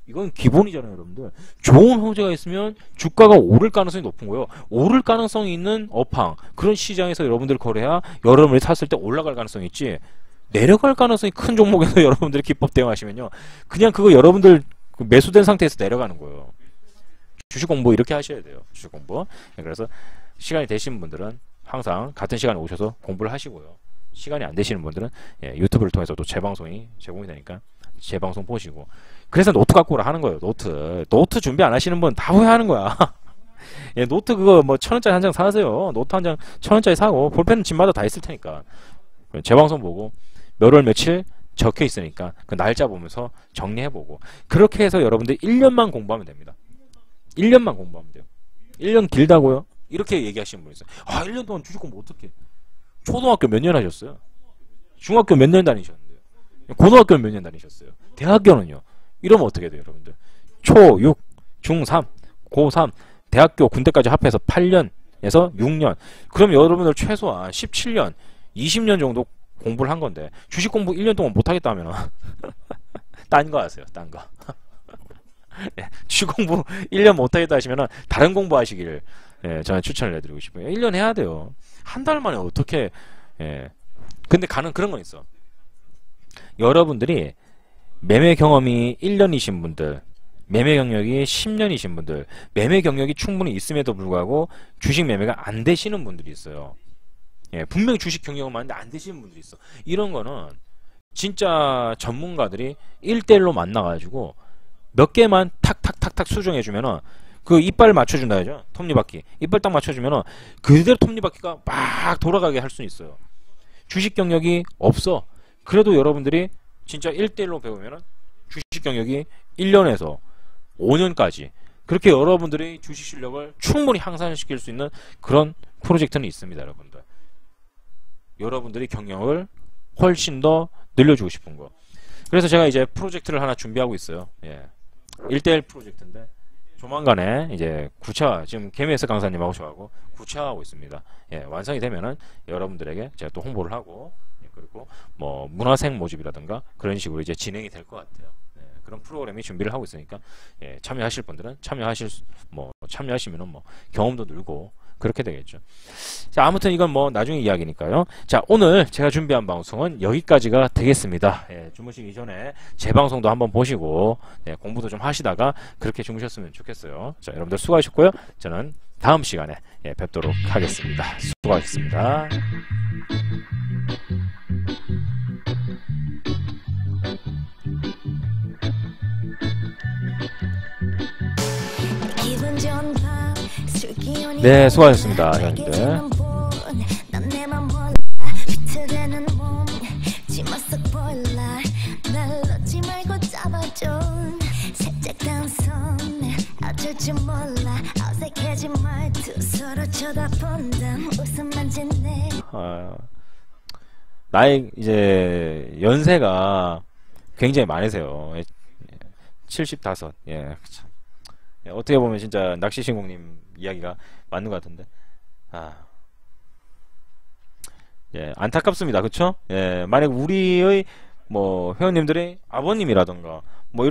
Speaker 1: 이건 기본이잖아요 여러분들. 좋은 호재가 있으면 주가가 오를 가능성이 높은 거예요. 오를 가능성이 있는 업황 그런 시장에서 여러분들 거래해야 여러분들이 샀을 때 올라갈 가능성이 있지, 내려갈 가능성이 큰 종목에서 여러분들이 기법 대응하시면요 그냥 그거 여러분들 매수된 상태에서 내려가는 거예요. 주식 공부 이렇게 하셔야 돼요. 주식 공부. 그래서 시간이 되시는 분들은 항상 같은 시간에 오셔서 공부를 하시고요. 시간이 안 되시는 분들은 유튜브를 통해서도 재방송이 제공이 되니까 재방송 보시고. 그래서 노트 갖고 오라 하는 거예요. 노트 준비 안 하시는 분 다 후회하는 거야. 예, 노트 그거 뭐 1,000원짜리 한 장 사세요. 노트 한 장 1,000원짜리 사고 볼펜은 집마다 다 있을 테니까 재방송 보고 몇 월 며칠 적혀 있으니까 그 날짜 보면서 정리해보고 그렇게 해서 여러분들 1년만 공부하면 됩니다. 1년만 공부하면 돼요. 1년 길다고요? 이렇게 얘기하시는 분이 있어요. 아 1년 동안 주식 공부 어떻게? 초등학교 몇 년 하셨어요? 중학교 몇 년 다니셨는데요? 고등학교 몇 년 다니셨어요? 대학교는요? 이러면 어떻게 돼요 여러분들? 초 6, 중 3, 고 3, 대학교 군대까지 합해서 8년에서 6년. 그럼 여러분들 최소한 17년 20년 정도 공부를 한 건데 주식 공부 1년 동안 못하겠다 하면 딴 거 하세요. 딴 거. 네, 주식 공부 1년 못하겠다 하시면 다른 공부 하시길 저는 추천을 해드리고 싶어요. 1년 해야 돼요. 한 달 만에 어떻게 근데 그런 건 있어. 여러분들이 매매 경험이 1년이신 분들, 매매 경력이 10년이신 분들, 매매 경력이 충분히 있음에도 불구하고 주식 매매가 안 되시는 분들이 있어요. 예, 분명히 주식 경력은 많은데 안 되시는 분들이 있어. 이런 거는 진짜 전문가들이 1대1로 만나가지고 몇 개만 탁탁탁탁 수정해주면은 그 이빨 맞춰준다 하죠. 톱니바퀴. 이빨 딱 맞춰주면은 그대로 톱니바퀴가 막 돌아가게 할 수 있어요. 주식 경력이 없어. 그래도 여러분들이 진짜 1대1로 배우면은 주식 경력이 1년에서 5년까지 그렇게 여러분들이 주식 실력을 충분히 향상시킬 수 있는 그런 프로젝트는 있습니다. 여러분들. 여러분들이 경력을 훨씬 더 늘려주고 싶은 거. 그래서 제가 이제 프로젝트를 하나 준비하고 있어요. 예. 1대1 프로젝트인데 조만간에 이제 9차 지금 개미에서 강사님하고 저하고 9차 하고 있습니다. 예, 완성이 되면은 여러분들에게 제가 또 홍보를 하고 그리고 뭐 문화생 모집이라든가 그런 식으로 이제 진행이 될 것 같아요. 예, 그런 프로그램이 준비를 하고 있으니까 예, 참여하실 분들은 참여하시면은 뭐 경험도 늘고 그렇게 되겠죠. 자, 아무튼 이건 뭐 나중에 이야기니까요. 자, 오늘 제가 준비한 방송은 여기까지가 되겠습니다. 예, 주무시기 전에 제 방송도 한번 보시고 예, 공부도 좀 하시다가 그렇게 주무셨으면 좋겠어요. 자, 여러분들 수고하셨고요. 저는 다음 시간에 예, 뵙도록 하겠습니다. 수고하셨습니다. 네, 수고하셨습니다, 여러분들. 나이 이제 연세가 굉장히 많으세요. 75. 예. 어떻게 보면 진짜 낚시신공님 이야기가 맞는 것 같은데, 예, 안타깝습니다. 그쵸? 예, 만약 우리의 뭐 회원님들의 아버님이라던가 뭐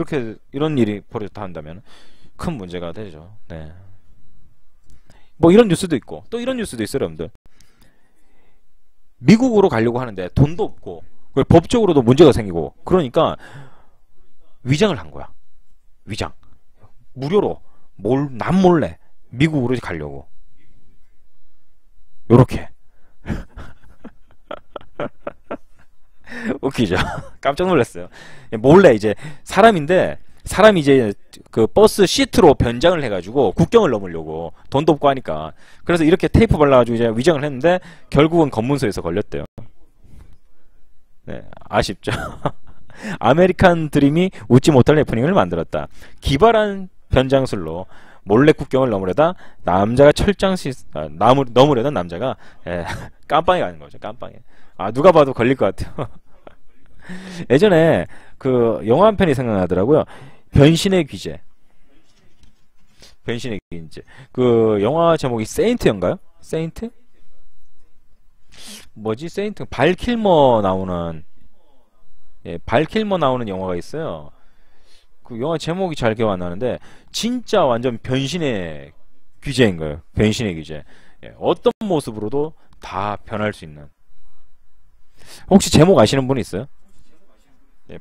Speaker 1: 이런 일이 벌어졌다 한다면 큰 문제가 되죠. 네. 뭐 이런 뉴스도 있고 또 이런 뉴스도 있어요, 여러분들. 미국으로 가려고 하는데 돈도 없고 법적으로도 문제가 생기고 그러니까 위장을 한 거야. 위장. 무료로 남몰래 미국으로 가려고. 요렇게. 웃기죠? 깜짝 놀랐어요. 몰래 이제 사람인데 사람이 이제 그 버스 시트로 변장을 해가지고 국경을 넘으려고 돈도 없고 하니까 그래서 이렇게 테이프 발라가지고 이제 위장을 했는데 결국은 검문소에서 걸렸대요. 네, 아쉽죠. 아메리칸 드림이 웃지 못할 해프닝을 만들었다. 기발한 변장술로 몰래 국경을 넘으려다 남자가 넘으려던 남자가 깜빵에 가는 거죠. 깜빵에. 아, 누가 봐도 걸릴 것 같아요. 예전에 그 영화 한 편이 생각나더라고요. 변신의 귀재. 변신의 귀재. 그 영화 제목이 세인트인가요? 세인트? 뭐지? 세인트. 발킬머 나오는 발킬머 나오는 영화가 있어요. 그 영화 제목이 잘 기억 안 나는데 진짜 완전 변신의 귀재인 거예요. 변신의 귀재. 어떤 모습으로도 다 변할 수 있는. 혹시 제목 아시는 분 있어요?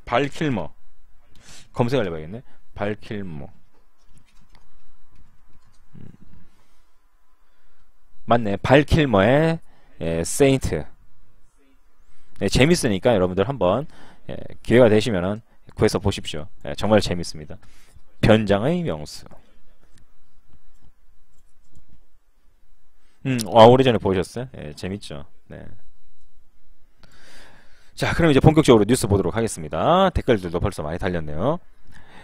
Speaker 1: 발킬머. 검색을 해봐야겠네. 발킬머. 맞네. 발킬머의 세인트. 재밌으니까 여러분들 한번 기회가 되시면은 구해서 보십시오. 정말 재밌습니다. 변장의 명수. 오래전에 보셨어요? 재밌죠. 네. 자, 그럼 이제 본격적으로 뉴스 보도록 하겠습니다. 댓글들도 벌써 많이 달렸네요.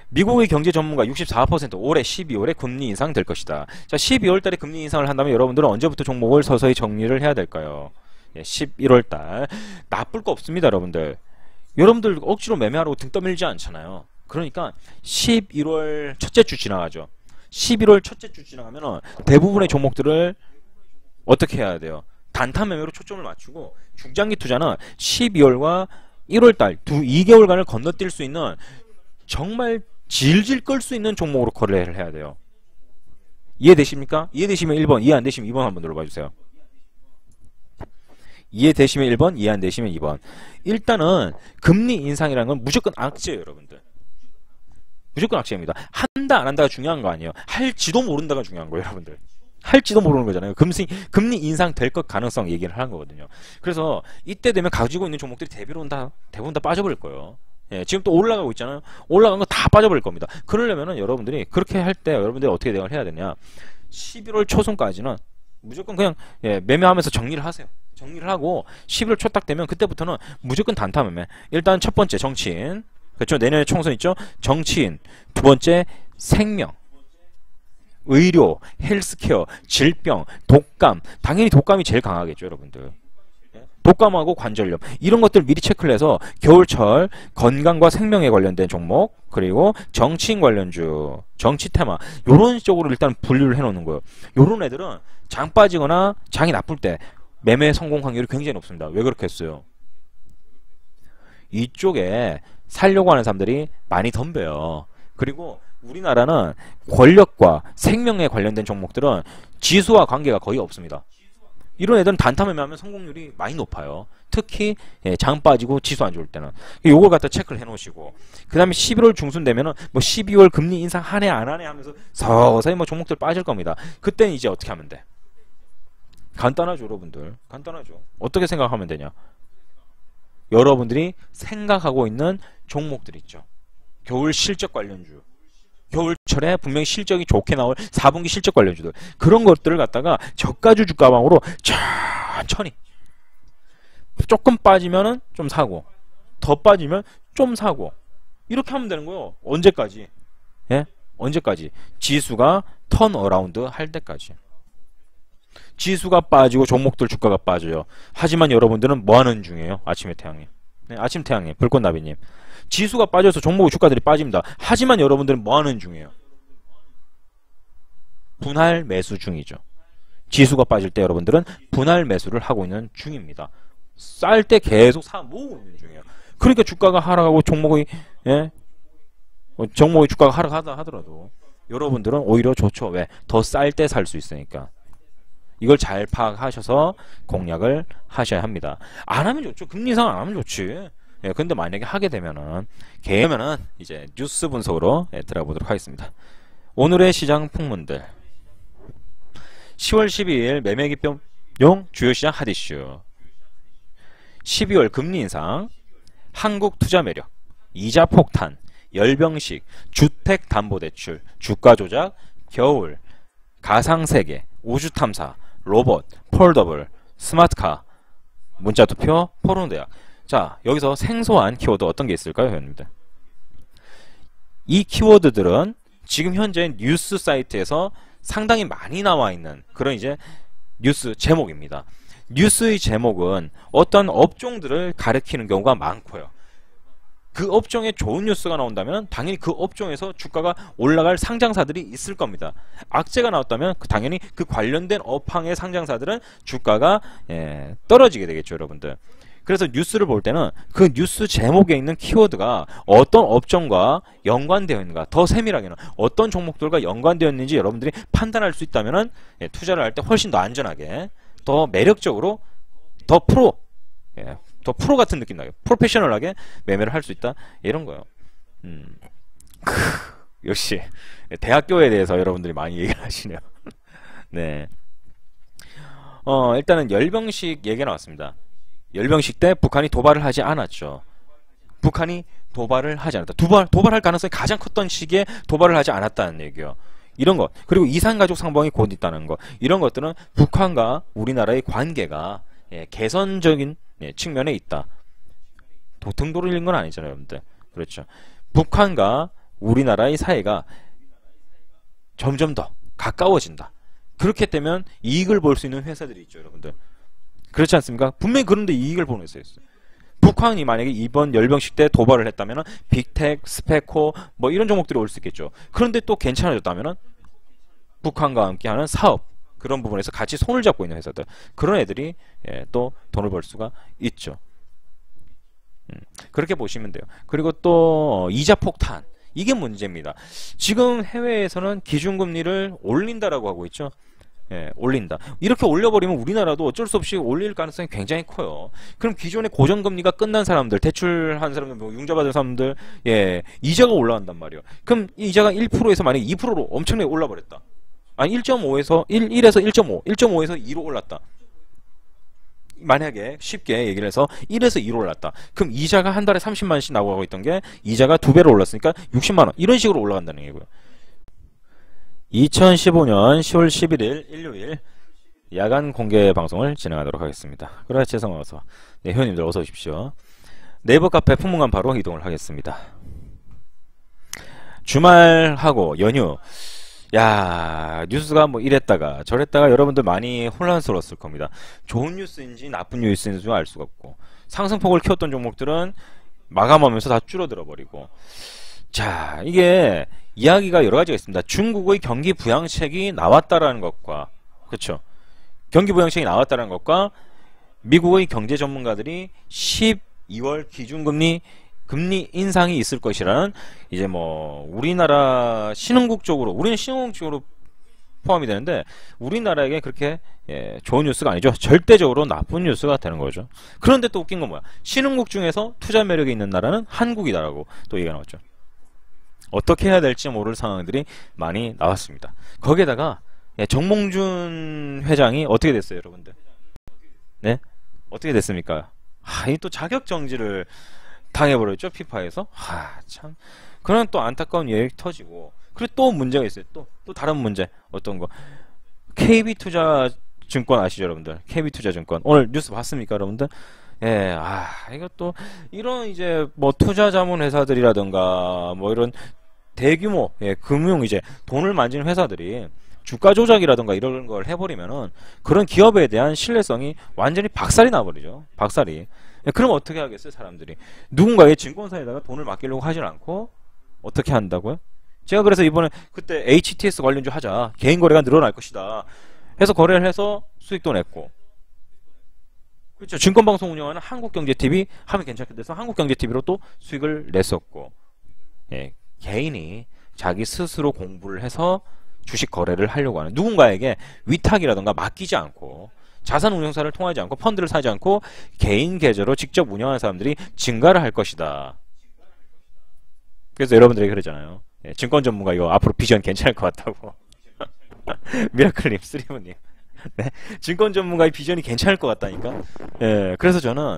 Speaker 1: 미국의 경제 전문가 64% 올해 12월에 금리 인상 될 것이다. 자, 12월 달에 금리 인상을 한다면 여러분들은 언제부터 종목을 서서히 정리를 해야 될까요? 11월 달. 나쁠 거 없습니다, 여러분들. 여러분들 억지로 매매하라고 등 떠밀지 않잖아요. 그러니까 11월 첫째 주 지나가죠. 11월 첫째 주 지나가면 대부분의 종목들을 어떻게 해야 돼요? 단타 매매로 초점을 맞추고 중장기 투자는 12월과 1월달 2개월간을 건너뛸 수 있는 정말 질질 끌 수 있는 종목으로 거래를 해야 돼요. 이해되십니까? 이해되시면 1번, 이해 안 되시면 2번 한번 눌러봐 주세요. 이해되시면 1번, 이해 안 되시면 2번. 일단은 금리 인상이라는 건 무조건 악재예요, 여러분들. 무조건 악재입니다. 한다 안 한다가 중요한 거 아니에요. 할지도 모른다가 중요한 거예요, 여러분들. 할지도 모르는 거잖아요. 금리 인상 될 것 가능성 얘기를 하는 거거든요. 그래서 이때 되면 가지고 있는 종목들이 대부분 다 빠져버릴 거예요. 예, 지금 또 올라가고 있잖아요. 올라간 거 다 빠져버릴 겁니다. 그러려면은 여러분들이 그렇게 할 때 여러분들이 어떻게 대응을 해야 되냐? 11월 초순까지는 무조건 그냥 매매하면서 정리를 하세요. 정리를 하고 11월 초 딱 되면 그때부터는 무조건 단타 매매. 일단 첫 번째 정치인, 그렇죠? 내년에 총선 있죠? 정치인. 두 번째 생명, 의료, 헬스케어, 질병, 독감. 당연히 독감이 제일 강하겠죠, 여러분들. 독감하고 관절염 이런 것들 미리 체크를 해서 겨울철 건강과 생명에 관련된 종목, 그리고 정치인 관련주, 정치 테마 요런 쪽으로 일단 분류를 해놓는 거예요. 요런 애들은 장 빠지거나 장이 나쁠 때 매매 성공 확률이 굉장히 높습니다. 왜 그렇게 했어요? 이쪽에 살려고 하는 사람들이 많이 덤벼요. 그리고 우리나라는 권력과 생명에 관련된 종목들은 지수와 관계가 거의 없습니다. 이런 애들은 단타 매매하면 성공률이 많이 높아요. 특히 장 빠지고 지수 안 좋을 때는. 요걸 갖다 체크를 해놓으시고, 그 다음에 11월 중순 되면은 뭐 12월 금리 인상 하네 안 하네 하면서 서서히 뭐 종목들 빠질 겁니다. 그때는 이제 어떻게 하면 돼? 간단하죠, 여러분들. 간단하죠. 어떻게 생각하면 되냐? 여러분들이 생각하고 있는 종목들 있죠. 겨울 실적 관련주. 겨울철에 분명히 실적이 좋게 나올 4분기 실적 관련주들, 그런 것들을 갖다가 저가주 주가방으로 천천히 조금 빠지면은 좀 사고, 더 빠지면 좀 사고, 이렇게 하면 되는 거예요. 언제까지? 예? 언제까지? 지수가 턴어라운드 할 때까지. 지수가 빠지고 종목들 주가가 빠져요. 하지만 여러분들은 뭐 하는 중이에요? 아침의 태양님. 네, 아침 태양님, 불꽃나비님. 지수가 빠져서 종목의 주가들이 빠집니다. 하지만 여러분들은 뭐 하는 중이에요? 분할 매수 중이죠. 지수가 빠질 때 여러분들은 분할 매수를 하고 있는 중입니다. 쌀 때 계속 사 모으고 있는 중이에요. 그러니까 주가가 하락하고 종목의 주가가 하락하다 하더라도 여러분들은 오히려 좋죠. 왜? 더 쌀 때 살 수 있으니까. 이걸 잘 파악하셔서 공략을 하셔야 합니다. 안 하면 좋죠. 금리 인상 안 하면 좋지. 예, 근데 만약에 하게 되면은, 이제 뉴스 분석으로 들어가 보도록 하겠습니다. 오늘의 시장 풍문들. 10월 12일 매매기병용 주요 시장 핫 이슈. 12월 금리 인상, 한국 투자 매력, 이자 폭탄, 열병식, 주택담보대출, 주가조작, 겨울, 가상세계, 우주탐사, 로봇, 폴더블, 스마트카, 문자투표, 포론대학. 자, 여기서 생소한 키워드 어떤 게 있을까요, 회원님들? 이 키워드들은 지금 현재 뉴스 사이트에서 상당히 많이 나와 있는 그런 이제 뉴스 제목입니다. 뉴스의 제목은 어떤 업종들을 가리키는 경우가 많고요. 그 업종에 좋은 뉴스가 나온다면 당연히 그 업종에서 주가가 올라갈 상장사들이 있을 겁니다. 악재가 나왔다면 당연히 그 관련된 업황의 상장사들은 주가가 떨어지게 되겠죠, 여러분들. 그래서 뉴스를 볼 때는 그 뉴스 제목에 있는 키워드가 어떤 업종과 연관되어 있는가, 더 세밀하게는 어떤 종목들과 연관되어 있는지 여러분들이 판단할 수 있다면 투자를 할 때 훨씬 더 안전하게, 더 매력적으로, 더 프로 같은 느낌 나게, 프로페셔널하게 매매를 할 수 있다, 이런 거예요. 역시 대학교에 대해서 여러분들이 많이 얘기를 하시네요. 네. 일단은 열병식 얘기가 나왔습니다. 열병식 때 북한이 도발을 하지 않았죠. 북한이 도발을 하지 않았다. 도발할 가능성이 가장 컸던 시기에 도발을 하지 않았다는 얘기예요. 이런 것, 그리고 이산가족 상봉이 곧 있다는 것, 이런 것들은 북한과 우리나라의 관계가 개선적인 측면에 있다. 등 돌리는 건 아니잖아요, 여러분들. 그렇죠. 북한과 우리나라의 사이가 점점 더 가까워진다. 그렇게 되면 이익을 볼 수 있는 회사들이 있죠, 여러분들. 그렇지 않습니까? 분명히 그런데 이익을 보는 회사가 있어요. 북한이 만약에 이번 열병식 때 도발을 했다면 빅텍, 스페코 뭐 이런 종목들이 올 수 있겠죠. 그런데 또 괜찮아졌다면 북한과 함께하는 사업, 그런 부분에서 같이 손을 잡고 있는 회사들, 그런 애들이 또 돈을 벌 수가 있죠. 그렇게 보시면 돼요. 그리고 또 이자 폭탄, 이게 문제입니다. 지금 해외에서는 기준금리를 올린다라고 하고 있죠. 올린다. 이렇게 올려버리면 우리나라도 어쩔 수 없이 올릴 가능성이 굉장히 커요. 그럼 기존의 고정금리가 끝난 사람들, 대출한 사람들, 뭐 융자 받은 사람들, 이자가 올라간단 말이에요. 그럼 이 이자가 1%에서 만약에 2%로 엄청나게 올라버렸다. 아니 1.5에서 1에서 1.5, 1.5에서 2로 올랐다. 만약에 쉽게 얘기를 해서 1에서 2로 올랐다. 그럼 이자가 한 달에 30만원씩 나오고 있던 게 이자가 2배로 올랐으니까 60만원, 이런 식으로 올라간다는 얘기고요. 2015년 10월 11일 일요일 야간 공개 방송을 진행하도록 하겠습니다. 그래, 죄송해서 회원님들 어서 오십시오. 네이버 카페 풍문관 바로 이동을 하겠습니다. 주말하고 연휴, 야, 뉴스가 뭐 이랬다가 저랬다가 여러분들 많이 혼란스러웠을 겁니다. 좋은 뉴스인지 나쁜 뉴스인지 알 수가 없고, 상승폭을 키웠던 종목들은 마감하면서 다 줄어들어 버리고. 자, 이게 이야기가 여러 가지가 있습니다. 중국의 경기 부양책이 나왔다라는 것과, 그렇죠, 경기 부양책이 나왔다는 것과 미국의 경제 전문가들이 12월 기준금리 인상이 있을 것이라는, 이제 뭐 우리나라 신흥국 쪽으로, 우리는 신흥국 쪽으로 포함이 되는데 우리나라에게 그렇게 좋은 뉴스가 아니죠. 절대적으로 나쁜 뉴스가 되는 거죠. 그런데 또 웃긴 건 뭐야? 신흥국 중에서 투자 매력이 있는 나라는 한국이다라고 또 얘기가 나왔죠. 어떻게 해야 될지 모를 상황들이 많이 나왔습니다. 거기에다가 정몽준 회장이 어떻게 됐어요, 여러분들? 네? 어떻게 됐습니까? 이 또 자격 정지를 당해버렸죠, 피파에서. 참. 그런 또 안타까운 얘기 터지고. 그리고 또 문제가 있어요. 또 다른 문제. 어떤 거. KB투자증권 아시죠, 여러분들? KB투자증권. 오늘 뉴스 봤습니까, 여러분들? 이것도, 이런 이제, 뭐, 투자자문 회사들이라든가, 뭐, 이런 대규모, 금융, 이제, 돈을 만지는 회사들이 주가 조작이라든가 이런 걸 해버리면은 그런 기업에 대한 신뢰성이 완전히 박살이 나버리죠. 박살이. 그럼 어떻게 하겠어요, 사람들이? 누군가의 증권사에다가 돈을 맡기려고 하질 않고 어떻게 한다고요? 제가 그래서 이번에 그때 HTS 관련주 하자, 개인 거래가 늘어날 것이다 해서 거래를 해서 수익도 냈고, 그렇죠. 증권방송 운영하는 한국경제TV 하면 괜찮겠다 해서 한국경제TV로 또 수익을 냈었고, 개인이 자기 스스로 공부를 해서 주식 거래를 하려고 하는, 누군가에게 위탁이라든가 맡기지 않고, 자산 운용사를 통하지 않고, 펀드를 사지 않고 개인 계좌로 직접 운영하는 사람들이 증가를 할 것이다. 그래서 여러분들에게 그러잖아요. 증권 전문가 이거 앞으로 비전 괜찮을 것 같다고. 미라클님, 쓰리브님. 네, 증권 전문가의 비전이 괜찮을 것 같다니까. 그래서 저는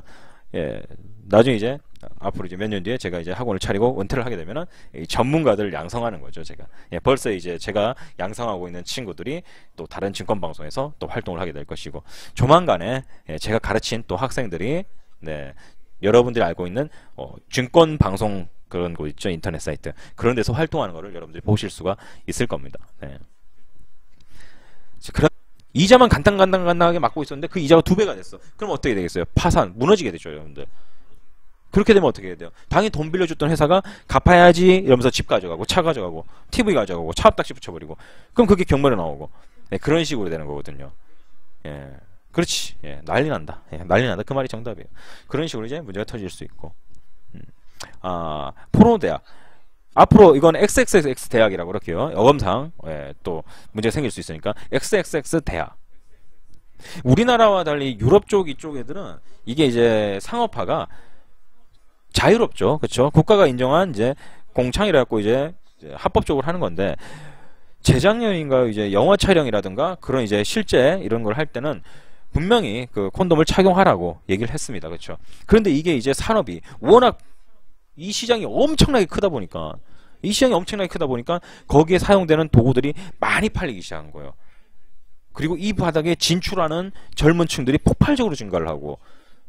Speaker 1: 나중에 이제 앞으로 이제 몇 년 뒤에 제가 이제 학원을 차리고 은퇴를 하게 되면은 이 전문가들을 양성하는 거죠, 제가. 예, 벌써 이제 제가 양성하고 있는 친구들이 또 다른 증권 방송에서 또 활동을 하게 될 것이고, 조만간에 예, 제가 가르친 또 학생들이 네, 여러분들이 알고 있는 증권 방송 그런 곳 있죠, 인터넷 사이트. 그런 데서 활동하는 거를 여러분들이 보실 수가 있을 겁니다. 네. 그런 이자만 간당간당하게 막고 있었는데 그 이자가 2배가 됐어. 그럼 어떻게 되겠어요? 파산, 무너지게 되죠, 여러분들. 그렇게 되면 어떻게 해야 돼요? 당연히 돈 빌려줬던 회사가 갚아야지 이러면서 집 가져가고 차 가져가고 TV 가져가고 차 앞닥시 붙여버리고, 그럼 그게 경매로 나오고, 네, 그런 식으로 되는 거거든요. 예, 그렇지. 예, 난리 난다. 예, 난리 난다. 그 말이 정답이에요. 그런 식으로 이제 문제가 터질 수 있고. 포노대학. 앞으로 이건 XXX 대학이라고 그럴게요. 어검상 예, 또 문제가 생길 수 있으니까 XXX 대학. 우리나라와 달리 유럽 쪽 이쪽 애들은 이게 이제 상업화가 자유롭죠. 그렇죠? 국가가 인정한 이제 공창이라 갖고 이제 합법적으로 하는 건데, 재작년인가 이제 영화 촬영이라든가 그런 이제 실제 이런 걸 할 때는 분명히 그 콘돔을 착용하라고 얘기를 했습니다. 그렇죠? 그런데 이게 이제 산업이 워낙 이 시장이 엄청나게 크다 보니까 거기에 사용되는 도구들이 많이 팔리기 시작한 거예요. 그리고 이 바닥에 진출하는 젊은 층들이 폭발적으로 증가를 하고,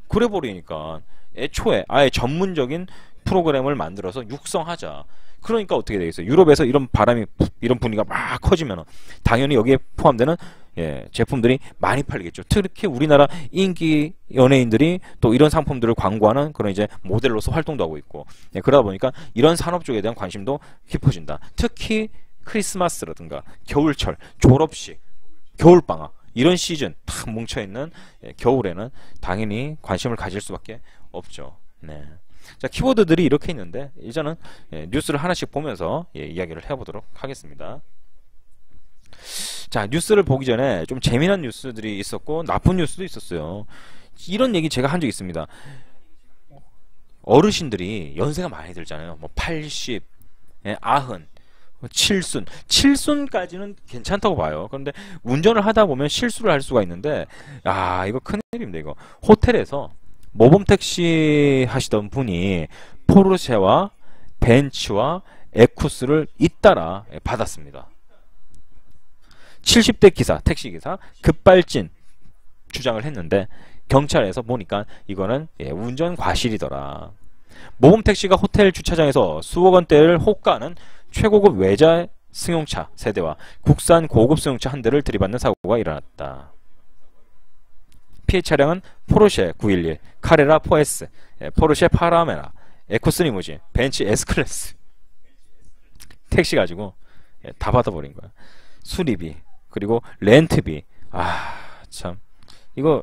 Speaker 1: 그래 버리니까 애초에 아예 전문적인 프로그램을 만들어서 육성하자. 그러니까 어떻게 되겠어요? 유럽에서 이런 바람이, 이런 분위기가 막 커지면 당연히 여기에 포함되는 예, 제품들이 많이 팔리겠죠. 특히 우리나라 인기 연예인들이 또 이런 상품들을 광고하는 그런 이제 모델로서 활동도 하고 있고, 예, 그러다 보니까 이런 산업 쪽에 대한 관심도 깊어진다. 특히 크리스마스라든가 겨울철, 졸업식, 겨울방학 이런 시즌 탁 뭉쳐있는 예, 겨울에는 당연히 관심을 가질 수밖에 없죠. 네. 자, 키워드들이 이렇게 있는데 이제는 예, 뉴스를 하나씩 보면서 예, 이야기를 해보도록 하겠습니다. 자, 뉴스를 보기 전에 좀 재미난 뉴스들이 있었고 나쁜 뉴스도 있었어요. 이런 얘기 제가 한 적이 있습니다. 어르신들이 연세가 많이 들잖아요. 뭐 80, 예, 90, 7순까지는 괜찮다고 봐요. 그런데 운전을 하다 보면 실수를 할 수가 있는데, 아, 이거 큰일입니다. 이거 호텔에서 모범택시 하시던 분이 포르쉐와 벤츠와 에쿠스를 잇따라 받았습니다. 70대 기사, 택시기사 급발진 주장을 했는데 경찰에서 보니까 이거는 예, 운전 과실이더라. 모범택시가 호텔 주차장에서 수억 원대를 호가하는 최고급 외자 승용차 세대와 국산 고급 승용차 한 대를 들이받는 사고가 일어났다. 피해 차량은 포르쉐 911, 카레라 4S, 포르쉐 파라메라, 에쿠스 리무진, 벤츠 S클래스. 택시 가지고 다 받아버린 거야. 수리비, 그리고 렌트비. 아, 참. 이거